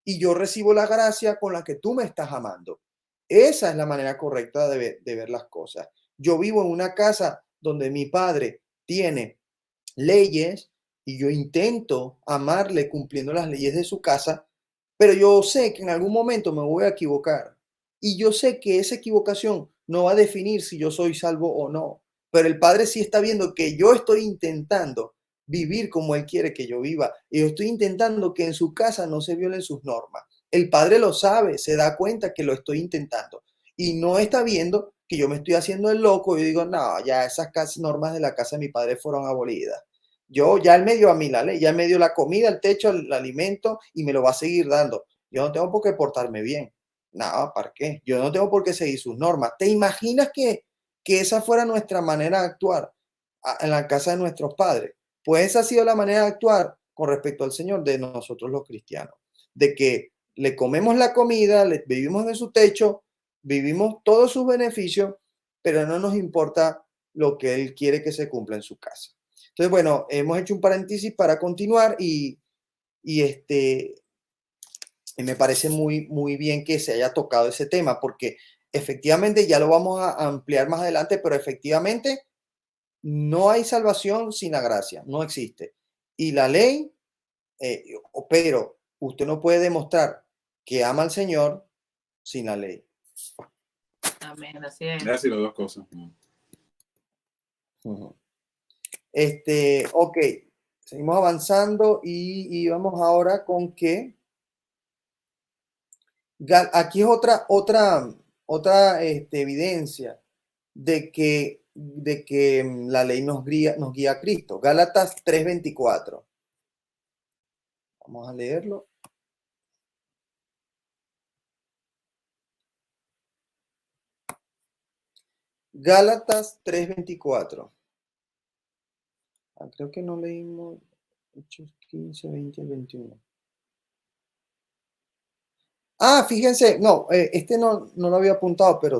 Y yo recibo la gracia con la que tú me estás amando. Esa es la manera correcta de ver las cosas. Yo vivo en una casa donde mi padre tiene leyes, y yo intento amarle cumpliendo las leyes de su casa, pero yo sé que en algún momento me voy a equivocar. Y yo sé que esa equivocación no va a definir si yo soy salvo o no. Pero el Padre sí está viendo que yo estoy intentando vivir como Él quiere que yo viva. Y yo estoy intentando que en su casa no se violen sus normas. El Padre lo sabe, se da cuenta que lo estoy intentando. Y no está viendo que yo me estoy haciendo el loco y digo: no, ya esas normas de la casa de mi padre fueron abolidas. Ya él me dio a mí la ley, ya él me dio la comida, el techo, el alimento, y me lo va a seguir dando. Yo no tengo por qué portarme bien. Nada, ¿para qué? Yo no tengo por qué seguir sus normas. ¿Te imaginas que esa fuera nuestra manera de actuar en la casa de nuestros padres? Pues esa ha sido la manera de actuar con respecto al Señor de nosotros los cristianos. De que le comemos la comida, vivimos en su techo, vivimos todos sus beneficios, pero no nos importa lo que Él quiere que se cumpla en su casa. Entonces, bueno, hemos hecho un paréntesis para continuar, y me parece muy, muy bien que se haya tocado ese tema, porque efectivamente ya lo vamos a ampliar más adelante, pero efectivamente no hay salvación sin la gracia, no existe. Y la ley, pero usted no puede demostrar que ama al Señor sin la ley. Amén, así es. Gracias, las dos cosas. Uh-huh. Ok, seguimos avanzando, y vamos ahora con que aquí es otra evidencia de que la ley nos guía a Cristo. Gálatas 3:24. Vamos a leerlo. Gálatas 3:24. Creo que no leímos Hechos 15, 20 y 21. Fíjense, no, este no lo había apuntado, pero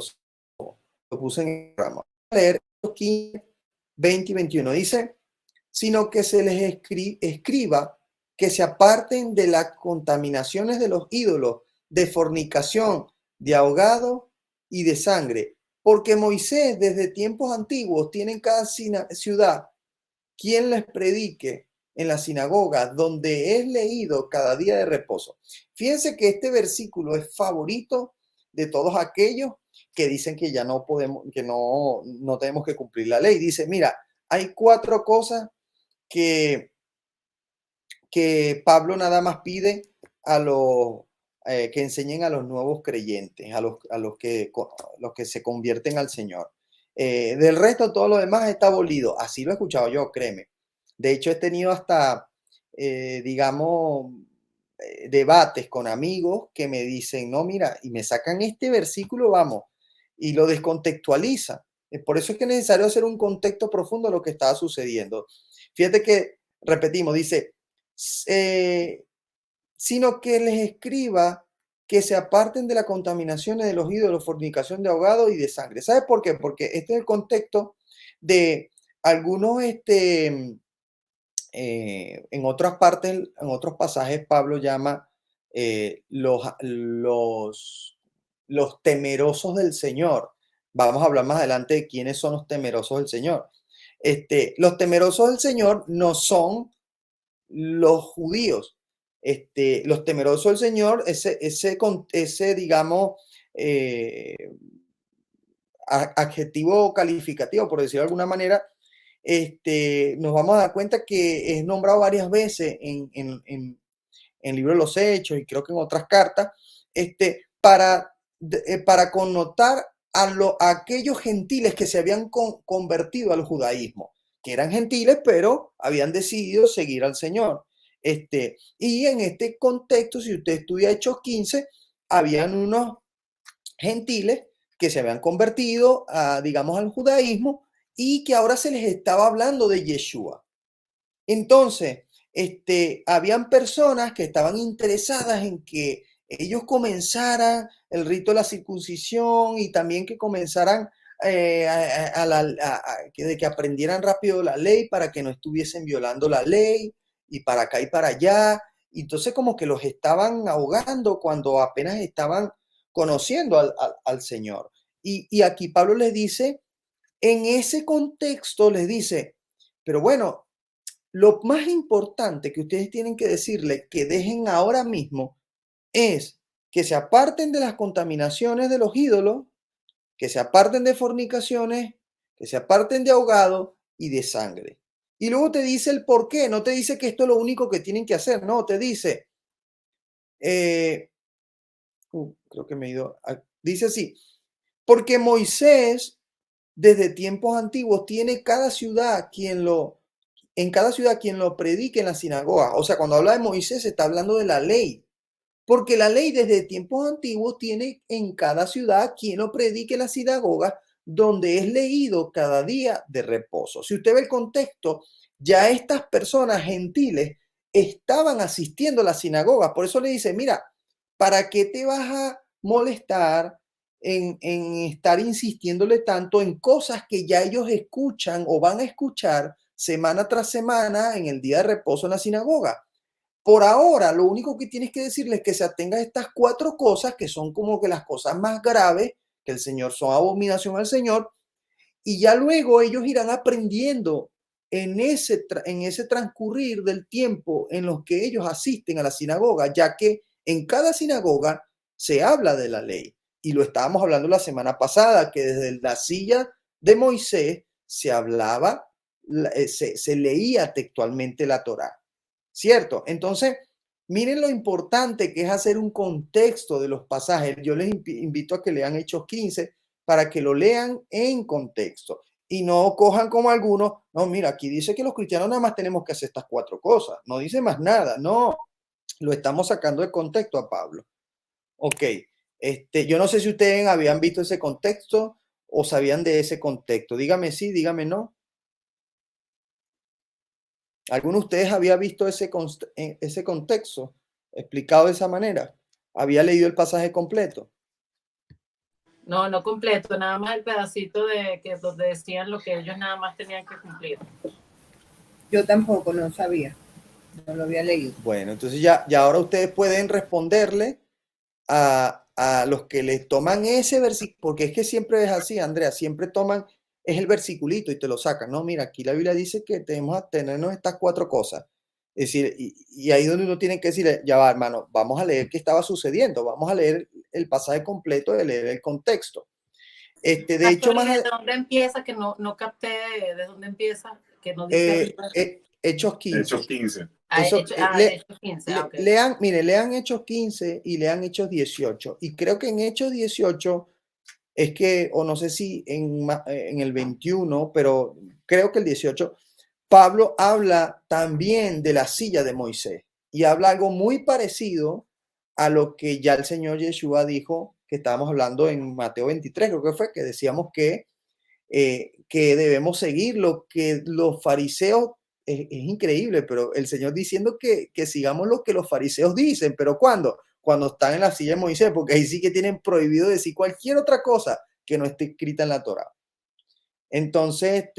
lo puse en el programa. Voy a leer Hechos 15, 20 y 21. Dice, sino que se les escriba que se aparten de las contaminaciones de los ídolos, de fornicación, de ahogado y de sangre, porque Moisés desde tiempos antiguos tiene en cada ciudad quien les predique en la sinagoga, donde es leído cada día de reposo. Fíjense que este versículo es favorito de todos aquellos que dicen que ya no podemos, que no tenemos que cumplir la ley. Dice, mira, hay 4 cosas que Pablo nada más pide a los que enseñen a los nuevos creyentes, a los que se convierten al Señor. Del resto, todo lo demás está abolido. Así lo he escuchado yo, créeme. De hecho, he tenido hasta, digamos, debates con amigos que me dicen, no, mira, y me sacan este versículo, vamos, y lo descontextualizan. Por eso es que es necesario hacer un contexto profundo de lo que estaba sucediendo. Fíjate que, repetimos, dice, sino que les escriba que se aparten de las contaminaciones de los ídolos, fornicación de ahogado y de sangre. ¿Sabes por qué? Porque este es el contexto de algunos, en otras partes, en otros pasajes, Pablo llama los temerosos del Señor. Vamos a hablar más adelante de quiénes son los temerosos del Señor. Los temerosos del Señor no son los judíos. Los temerosos del Señor, ese digamos, adjetivo calificativo, por decirlo de alguna manera, nos vamos a dar cuenta que es nombrado varias veces en el libro de los Hechos y creo que en otras cartas, para connotar a aquellos gentiles que se habían convertido al judaísmo, que eran gentiles, pero habían decidido seguir al Señor. Y en este contexto, si usted estudia Hechos 15, habían unos gentiles que se habían convertido, digamos, al judaísmo y que ahora se les estaba hablando de Yeshua. Entonces, habían personas que estaban interesadas en que ellos comenzaran el rito de la circuncisión y también que comenzaran de que aprendieran rápido la ley para que no estuviesen violando la ley y para acá y para allá. Y entonces como que los estaban ahogando cuando apenas estaban conociendo al Señor. Y aquí Pablo les dice, en ese contexto les dice, pero bueno, lo más importante que ustedes tienen que decirle que dejen ahora mismo es que se aparten de las contaminaciones de los ídolos, que se aparten de fornicaciones, que se aparten de ahogado y de sangre. Y luego te dice el por qué, no te dice que esto es lo único que tienen que hacer, no, te dice, creo que me he ido, dice así, porque Moisés desde tiempos antiguos tiene en cada ciudad quien lo predique en la sinagoga. O sea, cuando habla de Moisés se está hablando de la ley. Porque la ley desde tiempos antiguos tiene en cada ciudad quien lo predique en la sinagoga, donde es leído cada día de reposo. Si usted ve el contexto, ya estas personas gentiles estaban asistiendo a la sinagoga. Por eso le dice, mira, ¿para qué te vas a molestar en estar insistiéndole tanto en cosas que ya ellos escuchan o van a escuchar semana tras semana en el día de reposo en la sinagoga? Por ahora, lo único que tienes que decirles es que se atenga a estas 4 cosas que son como que las cosas más graves, que el Señor son abominación al Señor, y ya luego ellos irán aprendiendo en ese transcurrir del tiempo en los que ellos asisten a la sinagoga, ya que en cada sinagoga se habla de la ley. Y lo estábamos hablando la semana pasada, que desde la silla de Moisés se hablaba, se leía textualmente la Torá. ¿Cierto? Entonces, miren lo importante que es hacer un contexto de los pasajes. Yo les invito a que lean Hechos 15 para que lo lean en contexto. y no cojan como algunos, no, mira, aquí dice que los cristianos nada más tenemos que hacer estas 4 cosas, no dice más nada, no, lo estamos sacando de contexto a Pablo. Ok, yo no sé si ustedes habían visto ese contexto o sabían de ese contexto. Dígame sí, dígame no. ¿Alguno de ustedes había visto ese contexto explicado de esa manera? ¿Había leído el pasaje completo? No, no completo, nada más el pedacito de que donde decían lo que ellos nada más tenían que cumplir. Yo tampoco, no sabía, no lo había leído. Bueno, entonces ya ahora ustedes pueden responderle a los que les toman ese versículo, porque es que siempre es así, Andrea, siempre toman, es el versiculito y te lo sacan, no, mira, aquí la Biblia dice que tenemos que tenernos estas 4 cosas. Es decir, y ahí donde uno tiene que decir, ya va, hermano, vamos a leer qué estaba sucediendo, vamos a leer el pasaje completo, de leer el contexto. De hecho, ¿De dónde empieza? Que no capté de dónde empieza, que no dice Hechos 15. Hechos 15. Hechos 15. Okay. Lean Hechos 15 y lean Hechos 18. Y creo que en Hechos 18 es que, o no sé si en el 21, pero creo que el 18, Pablo habla también de la silla de Moisés y habla algo muy parecido a lo que ya el Señor Yeshua dijo, que estábamos hablando en Mateo 23, creo que fue, que decíamos que debemos seguir lo que los fariseos, es increíble, pero el Señor diciendo que sigamos lo que los fariseos dicen, pero ¿cuándo? Cuando están en la silla de Moisés, porque ahí sí que tienen prohibido decir cualquier otra cosa que no esté escrita en la Torá. Entonces,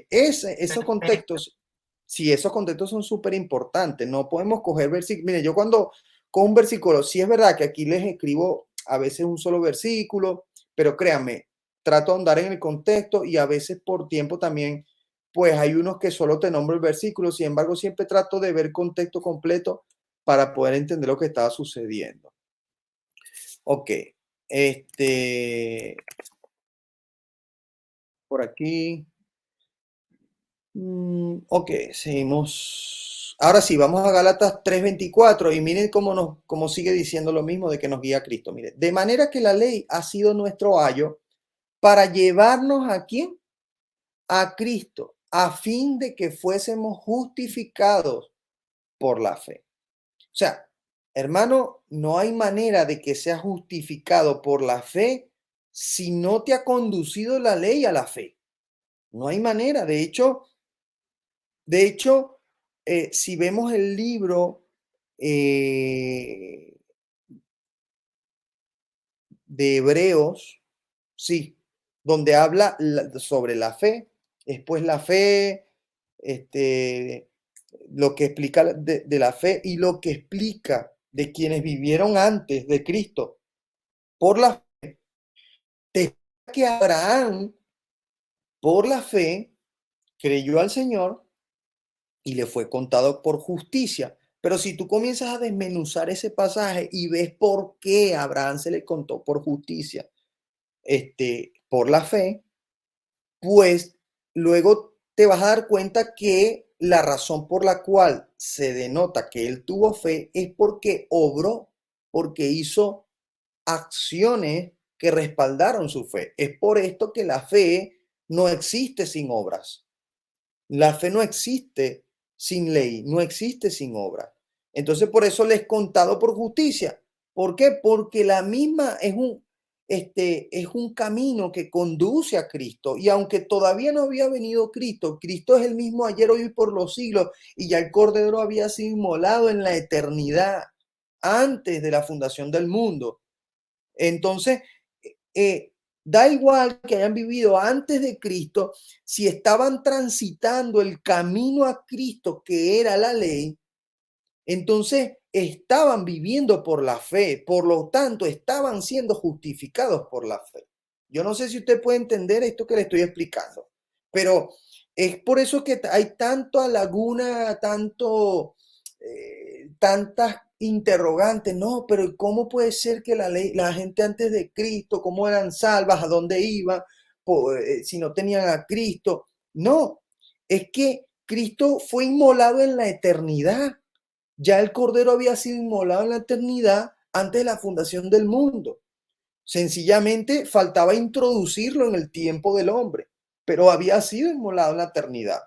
esos contextos, sí, esos contextos son súper importantes, no podemos coger versículos. Mire, yo cuando con un versículo, sí es verdad que aquí les escribo a veces un solo versículo, pero créanme, trato de andar en el contexto y a veces por tiempo también, pues hay unos que solo te nombro el versículo, sin embargo, siempre trato de ver contexto completo para poder entender lo que estaba sucediendo. Ok, por aquí. Ok, seguimos. Ahora sí, vamos a Gálatas 3:24 y miren cómo sigue diciendo lo mismo de que nos guía Cristo. Mire, de manera que la ley ha sido nuestro ayo para llevarnos ¿a quién? A Cristo, a fin de que fuésemos justificados por la fe. O sea, hermano, no hay manera de que seas justificado por la fe si no te ha conducido la ley a la fe. No hay manera. De hecho, si vemos el libro de Hebreos, sí, donde habla sobre la fe, es pues la fe, lo que explica de la fe y lo que explica de quienes vivieron antes de Cristo por la fe, que Abraham, por la fe, creyó al Señor y le fue contado por justicia. Pero si tú comienzas a desmenuzar ese pasaje y ves por qué a Abraham se le contó por justicia, por la fe, pues luego te vas a dar cuenta que la razón por la cual se denota que él tuvo fe es porque obró, porque hizo acciones que respaldaron su fe. Es por esto que la fe no existe sin obras. La fe no existe sin ley, no existe sin obra. Entonces, por eso les he contado por justicia. ¿Por qué? Porque la misma es un camino que conduce a Cristo. Y aunque todavía no había venido Cristo, Cristo es el mismo ayer, hoy y por los siglos. Y ya el Cordero había sido inmolado en la eternidad, antes de la fundación del mundo. Entonces, da igual que hayan vivido antes de Cristo, si estaban transitando el camino a Cristo, que era la ley, entonces estaban viviendo por la fe, por lo tanto estaban siendo justificados por la fe. Yo no sé si usted puede entender esto que le estoy explicando, pero es por eso que hay tanta laguna, tantas interrogantes. No, pero ¿cómo puede ser que la gente antes de Cristo, cómo eran salvas, a dónde iban, si no tenían a Cristo? No, es que Cristo fue inmolado en la eternidad. Ya el Cordero había sido inmolado en la eternidad antes de la fundación del mundo. Sencillamente faltaba introducirlo en el tiempo del hombre. pero había sido inmolado en la eternidad.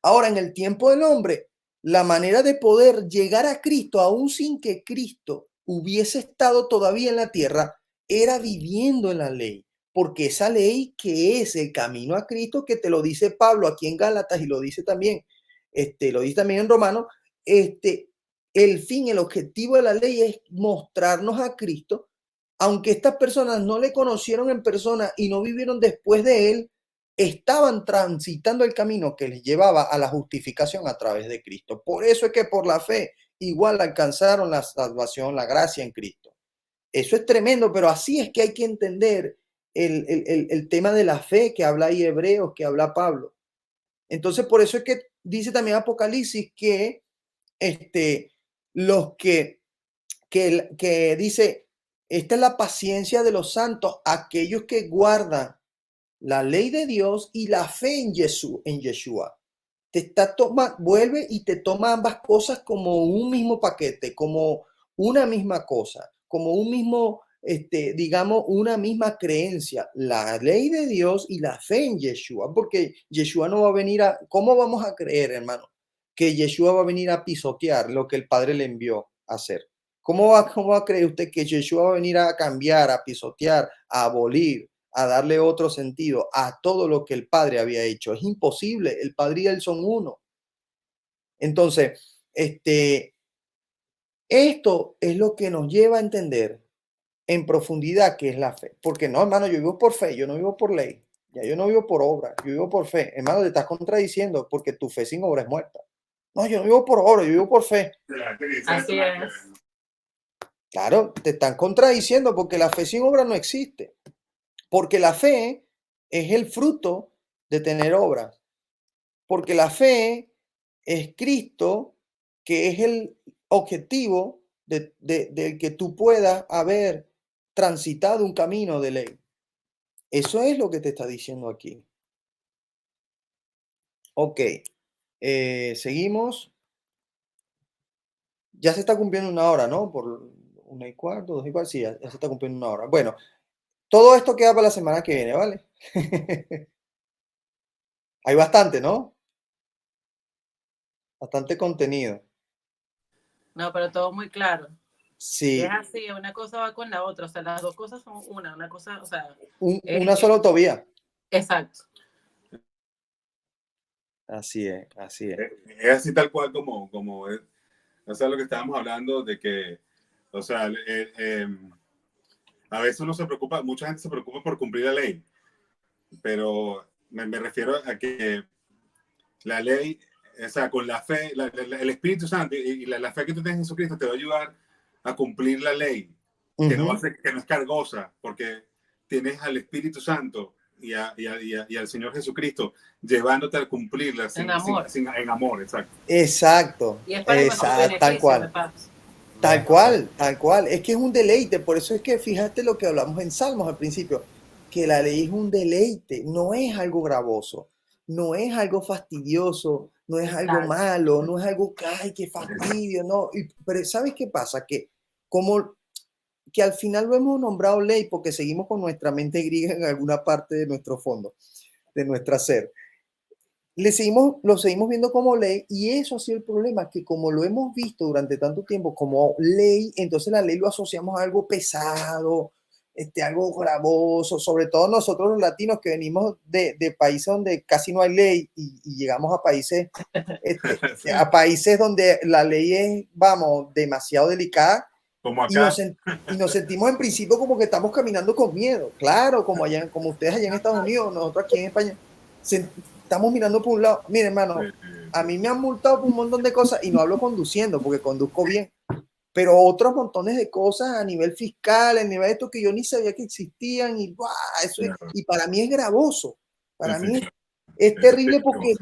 Ahora, en el tiempo del hombre, la manera de poder llegar a Cristo, aún sin que Cristo hubiese estado todavía en la tierra, era viviendo en la ley, porque esa ley que es el camino a Cristo, que te lo dice Pablo aquí en Gálatas y lo dice también, lo dice también en Romanos, el fin, el objetivo de la ley es mostrarnos a Cristo, aunque estas personas no le conocieron en persona y no vivieron después de él, estaban transitando el camino que les llevaba a la justificación a través de Cristo. Por eso es que por la fe igual alcanzaron la salvación, la gracia en Cristo. Eso es tremendo, pero así es que hay que entender el tema de la fe que habla ahí Hebreos, que habla Pablo. Entonces, por eso es que dice también Apocalipsis que los que dice, esta es la paciencia de los santos, aquellos que guardan la ley de Dios y la fe en Yeshua. Vuelve y te toma ambas cosas como un mismo paquete, como una misma cosa, como un mismo, digamos, una misma creencia, la ley de Dios y la fe en Yeshua, porque Yeshua no va a venir ¿cómo vamos a creer, hermano? Que Yeshua va a venir a pisotear lo que el Padre le envió a hacer. ¿Cómo va a creer usted que Yeshua va a venir a cambiar, a pisotear, a abolir, a darle otro sentido a todo lo que el Padre había hecho? Es imposible, el Padre y él son uno. Entonces, esto es lo que nos lleva a entender en profundidad qué es la fe. Porque no, hermano, yo vivo por fe, yo no vivo por ley. Ya yo no vivo por obra, yo vivo por fe. Hermano, te estás contradiciendo porque tu fe sin obra es muerta. No, yo no vivo por obra, yo vivo por fe. Así es. Claro, te están contradiciendo porque la fe sin obra no existe. Porque la fe es el fruto de tener obras. Porque la fe es Cristo, que es el objetivo de que tú puedas haber transitado un camino de ley. Eso es lo que te está diciendo aquí. Ok, seguimos. Ya se está cumpliendo una hora, ¿no? Por 1:15, 2:15, sí, ya se está cumpliendo una hora. Bueno, todo esto queda para la semana que viene, ¿vale? Hay bastante, ¿no? Bastante contenido. No, pero todo muy claro. Sí. Es así, una cosa va con la otra, o sea, las dos cosas son una cosa, o sea. Una sola autovía. Exacto. Así es, así es. Es así tal cual como es, o sea, lo que estábamos hablando de que, o sea, a veces uno se preocupa, mucha gente se preocupa por cumplir la ley, pero me refiero a que la ley, o sea, con la fe, el Espíritu Santo y la fe que tú tienes en Jesucristo te va a ayudar a cumplir la ley, que no va a ser, que no es cargosa, porque tienes al Espíritu Santo y al Señor Jesucristo llevándote a cumplirla En amor. en amor, exacto. Exacto. Y es para el mejor beneficio, tal cual. de paz. Tal cual, tal cual. Es que es un deleite. Por eso es que fíjate lo que hablamos en Salmos al principio, que la ley es un deleite, no es algo gravoso, no es algo fastidioso, no es algo malo, no es algo que, ay, qué fastidio, no. Pero ¿sabes qué pasa? Que como que al final lo hemos nombrado ley porque seguimos con nuestra mente griega en alguna parte de nuestro fondo, de nuestra ser. Lo seguimos viendo como ley y eso ha sido el problema, que como lo hemos visto durante tanto tiempo como ley, entonces la ley lo asociamos a algo pesado, algo gravoso, sobre todo nosotros los latinos que venimos de países donde casi no hay ley y llegamos a países, Sí. a países donde la ley es, vamos, demasiado delicada. Como acá. Y nos sentimos en principio como que estamos caminando con miedo. Claro, como ustedes allá en Estados Unidos, nosotros aquí en España, estamos mirando por un lado. Mire, hermano, a mí me han multado por un montón de cosas y no hablo conduciendo porque conduzco bien, pero otros montones de cosas a nivel fiscal, a nivel de esto que yo ni sabía que existían y eso es, y para mí es gravoso. Para mí es terrible porque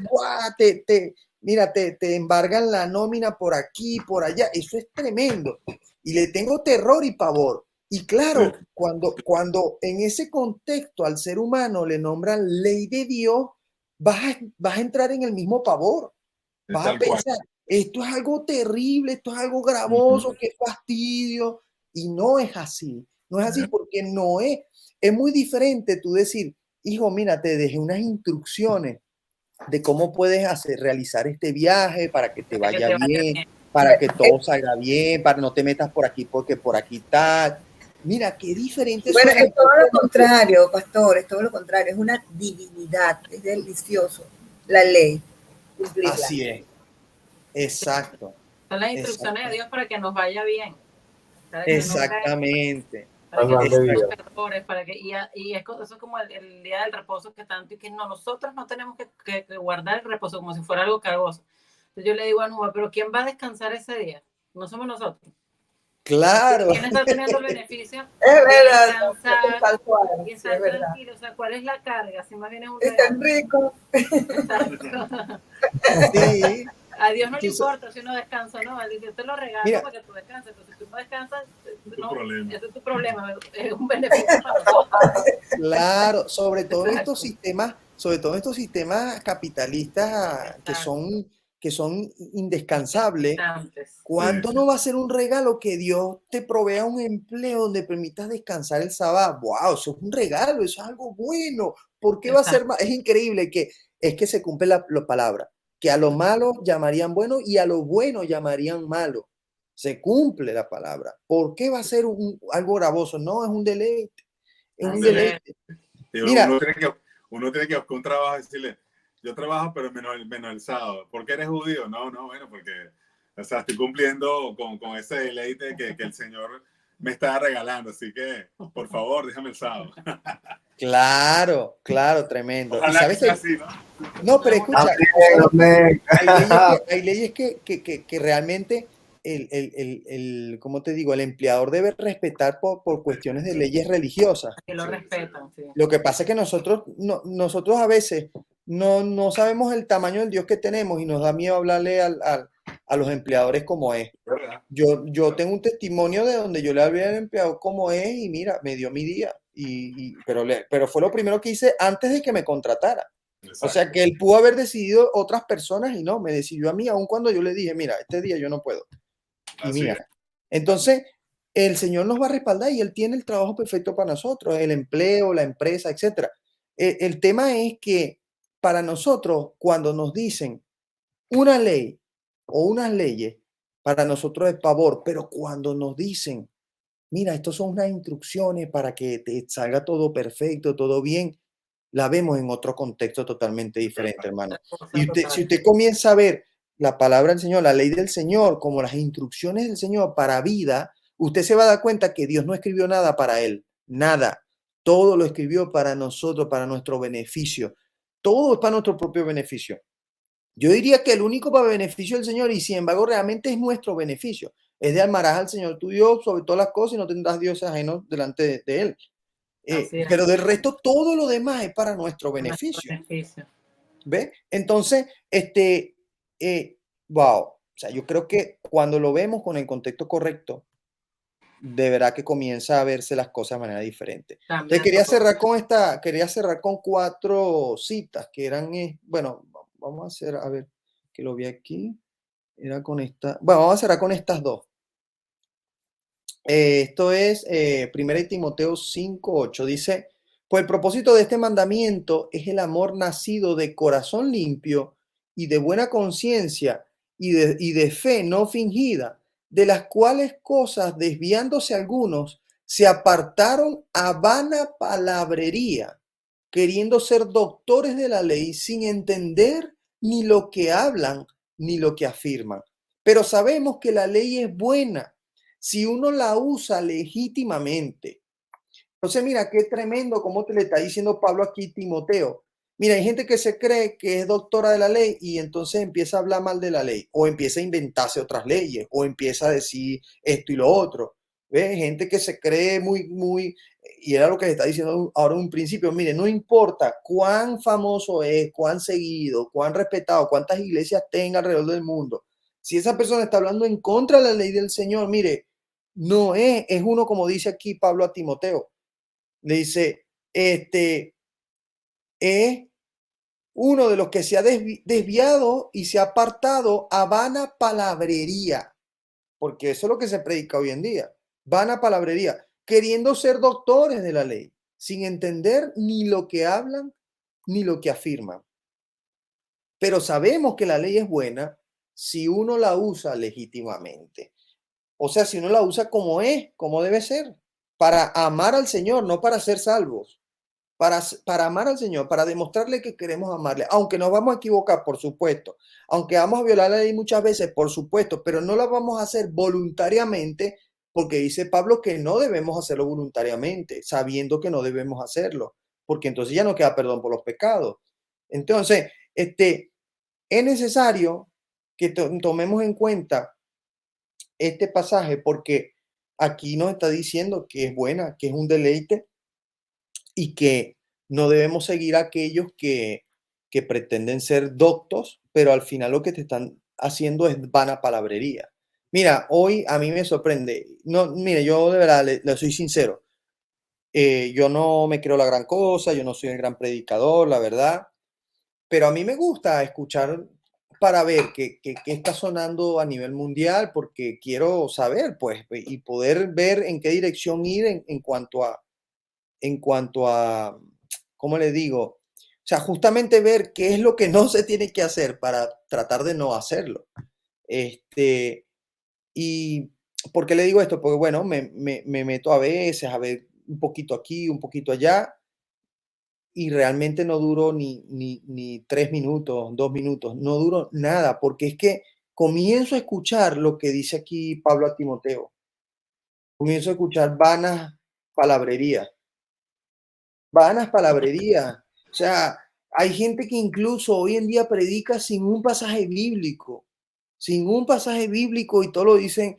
mira, te embargan la nómina por aquí, por allá. Eso es tremendo. Y le tengo terror y pavor. Y claro, cuando en ese contexto al ser humano le nombran ley de Dios, vas a entrar en el mismo pavor. Vas a pensar, esto es algo terrible, esto es algo gravoso, qué fastidio. Y no es así. No es así porque no es. Es muy diferente tú decir, hijo, mira, te dejé unas instrucciones de cómo puedes realizar este viaje para que te Para que vaya te vaya bien, bien. para que todo salga bien, para no te metas por aquí porque por aquí tal. Mira, qué diferente Bueno, suena. es todo lo contrario, pastor, es todo lo contrario, es una divinidad, es delicioso la ley, cumplirla. Así es. Exacto. Son las instrucciones de Dios para que nos vaya bien. Para que Exactamente. para que Plan de no vida. tengamos errores, para que, eso es como el día del reposo que tanto, y que no, nosotros no tenemos que guardar el reposo como si fuera algo cargoso. Entonces yo le digo a Nuba, pero ¿quién va a descansar ese día? No somos nosotros. Claro. ¿Quién está teniendo el beneficio Es de verdad, descansar tal cual, y sí, estar es verdad. tranquilo? O sea, ¿cuál es la carga? Si más bien es un Es tan regalo. rico. Exacto. Sí. A Dios no le Tú sa- importa si uno descansa o no. Él dice, yo te lo regalo Mira, para que tú descanses. Pero si tú no descansas, no, problema. ese es tu problema. Es un beneficio para nosotros. claro, Exacto. sobre todo estos sistemas capitalistas que son indescansables. Antes. ¿Cuánto no va a ser un regalo que Dios te provea un empleo donde permitas descansar el sábado? ¡Wow! Eso es un regalo, eso es algo bueno. ¿Por qué va a ser Exacto. más? Es increíble que es que se cumple la palabra, que a lo malo llamarían bueno y a lo bueno llamarían malo. Se cumple la palabra. ¿Por qué va a ser algo gravoso? No, es un deleite. Es un Así es. deleite. Y Mira, uno tiene que buscar un trabajo y decirle, yo trabajo, pero menos el sábado. ¿Por qué eres judío? No, no, bueno, porque, o sea, estoy cumpliendo con ese deleite que el Señor me está regalando. Así que, por favor, déjame el sábado. claro, claro, tremendo. Y Ojalá que sabes sea que, así, ¿no? no, pero escucha, Amén. hay leyes que realmente ¿cómo te digo? El empleador debe respetar por cuestiones de leyes religiosas. Que lo respetan, sí. Lo que pasa es que nosotros a veces no sabemos el tamaño del Dios que tenemos y nos da miedo hablarle a los empleadores como es. ¿Verdad? Yo tengo un testimonio de donde yo le hablé al empleador como es y mira, me dio mi día. Pero fue lo primero que hice antes de que me contratara. O sea que él pudo haber decidido otras personas y no, me decidió a mí, aun cuando yo le dije, mira, este día yo no puedo. Y Así mira, es. entonces el Señor nos va a respaldar y Él tiene el trabajo perfecto para nosotros, el empleo, la empresa, etcétera. El tema es que para nosotros, cuando nos dicen una ley o unas leyes, para nosotros es pavor, pero cuando nos dicen, mira, estos son unas instrucciones para que te salga todo perfecto, todo bien, la vemos en otro contexto totalmente diferente, hermano. Y si usted comienza a ver la palabra del Señor, la ley del Señor, como las instrucciones del Señor para vida, usted se va a dar cuenta que Dios no escribió nada para él, nada. Todo lo escribió para nosotros, para nuestro beneficio. Todo es para nuestro propio beneficio. Yo diría que el único para beneficio del Señor, y sin embargo realmente es nuestro beneficio, es de amarás al Señor tu Dios sobre todas las cosas y no tendrás dioses ajenos delante de Él. Pero del resto, todo lo demás es para nuestro beneficio. ¿Ve? Entonces, wow. O sea, yo creo que cuando lo vemos con el contexto correcto, de verdad que comienza a verse las cosas de manera diferente. Entonces, quería cerrar con 4 citas que eran, bueno, vamos a hacer, a ver, que lo vi aquí. Era con esta, bueno, vamos a cerrar con estas 2. Esto es 1 Timoteo 5:8. Dice, pues el propósito de este mandamiento es el amor nacido de corazón limpio y de buena conciencia y de fe no fingida, de las cuales cosas, desviándose algunos, se apartaron a vana palabrería, queriendo ser doctores de la ley sin entender ni lo que hablan ni lo que afirman. Pero sabemos que la ley es buena si uno la usa legítimamente. Entonces, mira, qué tremendo como te le está diciendo Pablo aquí Timoteo. Mira, hay gente que se cree que es doctora de la ley y entonces empieza a hablar mal de la ley o empieza a inventarse otras leyes o empieza a decir esto y lo otro. ¿Ves? Gente que se cree y era lo que le está diciendo ahora en un principio, mire, no importa cuán famoso es, cuán seguido, cuán respetado, cuántas iglesias tenga alrededor del mundo. Si esa persona está hablando en contra de la ley del Señor, mire, no es uno como dice aquí Pablo a Timoteo. Le dice, es uno de los que se ha desviado y se ha apartado a vana palabrería, porque eso es lo que se predica hoy en día, vana palabrería, queriendo ser doctores de la ley. sin entender ni lo que hablan ni lo que afirman. Pero sabemos que la ley es buena si uno la usa legítimamente. O sea, si uno la usa como es, como debe ser, para amar al Señor, no para ser salvos. Para amar al Señor, para demostrarle que queremos amarle, aunque nos vamos a equivocar, por supuesto, aunque vamos a violar la ley muchas veces, por supuesto, pero no la vamos a hacer voluntariamente, porque dice Pablo que no debemos hacerlo voluntariamente, sabiendo que no debemos hacerlo, porque entonces ya no queda perdón por los pecados. Entonces, es necesario que tomemos en cuenta este pasaje, porque aquí nos está diciendo que es buena, que es un deleite, y que no debemos seguir a aquellos que pretenden ser doctos, pero al final lo que te están haciendo es vana palabrería. Mira, hoy a mí me sorprende. No, mire, yo de verdad le soy sincero. Yo no me creo la gran cosa, yo no soy el gran predicador, la verdad, pero a mí me gusta escuchar para ver qué está sonando a nivel mundial, porque quiero saber, pues, y poder ver en qué dirección ir en cuanto a, ¿cómo le digo? O sea, justamente ver qué es lo que no se tiene que hacer para tratar de no hacerlo. Y ¿por qué le digo esto? Porque, bueno, me meto a veces a ver un poquito aquí, un poquito allá, y realmente no duro ni 3 minutos, 2 minutos, no duro nada, porque es que comienzo a escuchar lo que dice aquí Pablo a Timoteo. Comienzo a escuchar vanas palabrerías. O sea, hay gente que incluso hoy en día predica sin un pasaje bíblico y todo lo dicen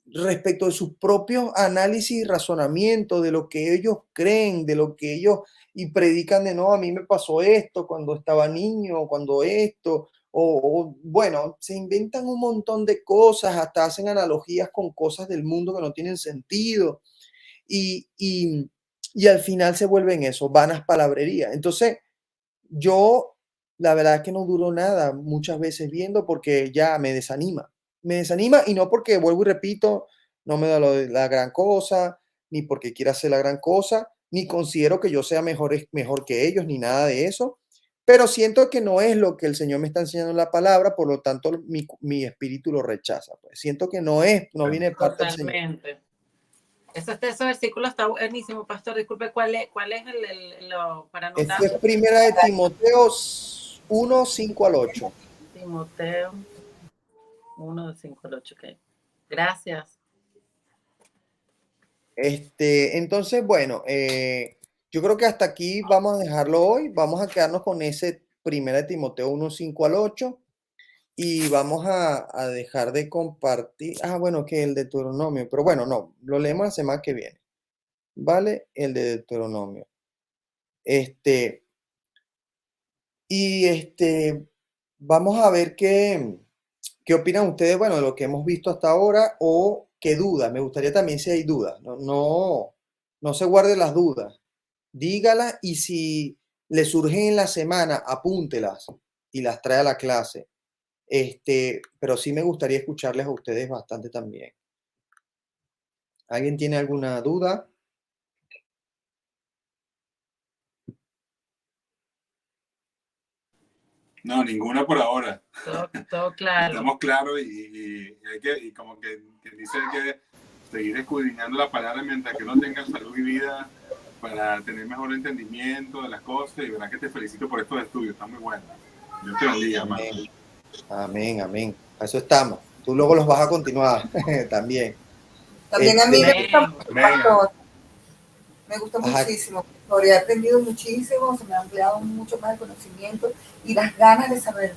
respecto de sus propios análisis y razonamientos, de lo que ellos creen, de lo que ellos, y predican de no, a mí me pasó esto cuando estaba niño, cuando esto, bueno, se inventan un montón de cosas, hasta hacen analogías con cosas del mundo que no tienen sentido. Y al final se vuelven eso, vanas palabrerías. Entonces, yo la verdad es que no duro nada muchas veces viendo porque ya me desanima. Me desanima y no porque, vuelvo y repito, no me da la gran cosa, ni porque quiera hacer la gran cosa, ni considero que yo sea mejor que ellos, ni nada de eso. Pero siento que no es lo que el Señor me está enseñando en la palabra, por lo tanto mi espíritu lo rechaza. Pues. Siento que no viene de parte del Señor. Totalmente. Ese versículo está buenísimo, pastor. Disculpe, ¿cuál es para anotar? Esto es primera de Timoteo 1, 5 al 8. Timoteo 1, 5 al 8. Okay. Gracias. Entonces, bueno, yo creo que hasta aquí vamos a dejarlo hoy. Vamos a quedarnos con ese primera de Timoteo 1, 5 al 8 y vamos a dejar de compartir. Bueno, que el de Deuteronomio, pero bueno, no, lo leemos la semana que viene. ¿Vale? El de Deuteronomio. Vamos a ver qué opinan ustedes, bueno, de lo que hemos visto hasta ahora o qué dudas. Me gustaría también si hay dudas. No se guarden las dudas. Dígalas y si le surgen en la semana, apúntelas y las trae a la clase. Pero sí me gustaría escucharles a ustedes bastante también. ¿Alguien tiene alguna duda? No, ninguna por ahora. Todo claro. Estamos claros y como que dice que seguir escudriñando la palabra mientras que uno tenga salud y vida para tener mejor entendimiento de las cosas, y verdad que te felicito por estos estudios, están muy buenos. Dios te bendiga, hermano. Amén, amén. A eso estamos. Tú luego los vas a continuar también. También a mí me gusta Ajá. muchísimo. He aprendido muchísimo, se me ha ampliado mucho más el conocimiento y las ganas de saber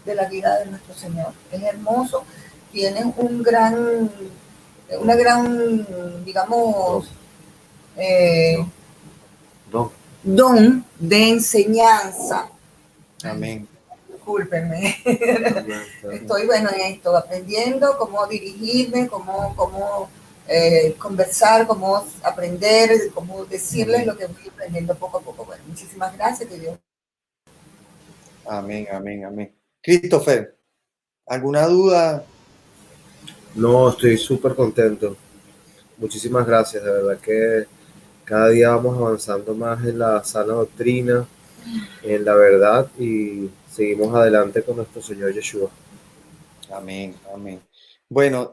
de la vida de nuestro Señor. Es hermoso, tienen una gran, digamos, don de enseñanza. Amén. Discúlpenme. Estoy, bueno, en esto, aprendiendo cómo dirigirme, cómo conversar, cómo aprender, cómo decirles lo que voy aprendiendo poco a poco. Bueno, muchísimas gracias, que Dios. Amén, amén, amén. Christopher, ¿alguna duda? No, estoy súper contento. Muchísimas gracias, de verdad que Cada día vamos avanzando más en la sana doctrina, en la verdad y seguimos adelante con nuestro Señor Yeshua. Amén, amén. Bueno,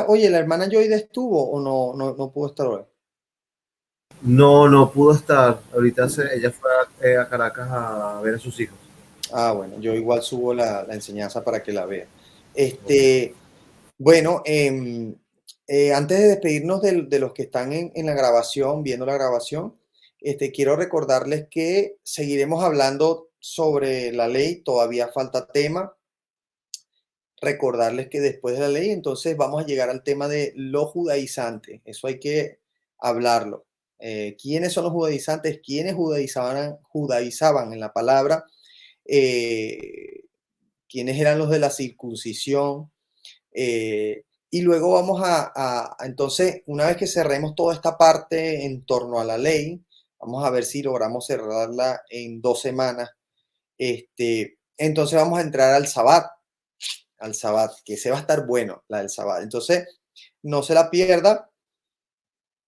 oye, ¿la hermana Joyda estuvo o no pudo estar hoy? No pudo estar. Ella fue a Caracas a ver a sus hijos. Ah, bueno, yo igual subo la enseñanza para que la vea. Ok. Bueno, antes de despedirnos de los que están en la grabación, viendo la grabación, quiero recordarles que seguiremos hablando sobre la ley, todavía falta tema. Recordarles que después de la ley, entonces vamos a llegar al tema de los judaizantes. Eso hay que hablarlo. ¿Quiénes son los judaizantes? ¿Quiénes judaizaban en la palabra? Eh, ¿Quiénes eran los de la circuncisión? Y luego vamos entonces, una vez que cerremos toda esta parte en torno a la ley, vamos a ver si logramos cerrarla en 2 semanas. Entonces vamos a entrar al Sabbat, que se va a estar bueno, la del Sabbat. Entonces, no se la pierda.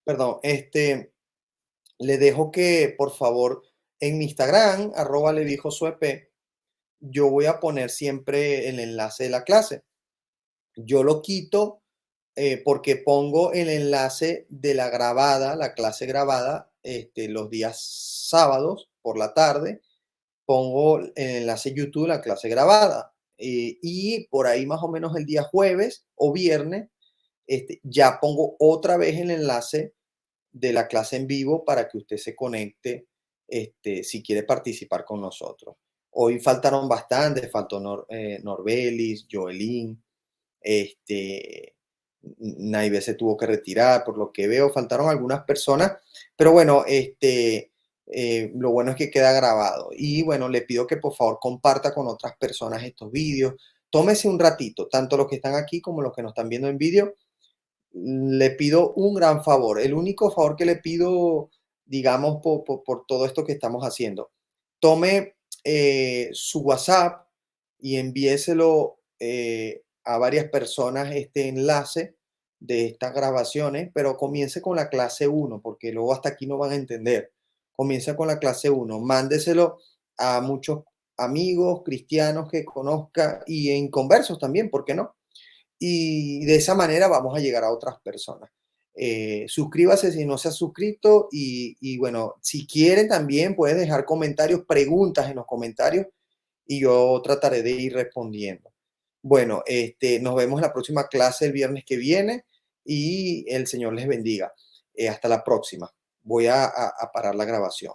Perdón, le dejo que, por favor, en mi Instagram, @levijosuep, yo voy a poner siempre el enlace de la clase. Yo lo quito porque pongo el enlace de la grabada, la clase grabada, los días sábados por la tarde, pongo el enlace YouTube, la clase grabada. Y por ahí más o menos el día jueves o viernes, ya pongo otra vez el enlace de la clase en vivo para que usted se conecte si quiere participar con nosotros. Hoy faltaron bastantes, faltó Norbelis, Joelín, Naive se tuvo que retirar, por lo que veo, faltaron algunas personas, pero bueno, lo bueno es que queda grabado. Y bueno, le pido que por favor comparta con otras personas estos vídeos. Tómese un ratito, tanto los que están aquí como los que nos están viendo en vídeo. Le pido un gran favor, el único favor que le pido, digamos, por todo esto que estamos haciendo. Tome su WhatsApp y envíeselo a varias personas este enlace de estas grabaciones, pero comience con la clase 1, porque luego hasta aquí no van a entender. Comience con la clase 1, mándeselo a muchos amigos cristianos que conozca y en conversos también, ¿por qué no? Y de esa manera vamos a llegar a otras personas. Suscríbase si no se ha suscrito y bueno, si quieren también puedes dejar comentarios, preguntas en los comentarios y yo trataré de ir respondiendo. Bueno, nos vemos en la próxima clase el viernes que viene y el Señor les bendiga. Hasta la próxima. Voy a parar la grabación.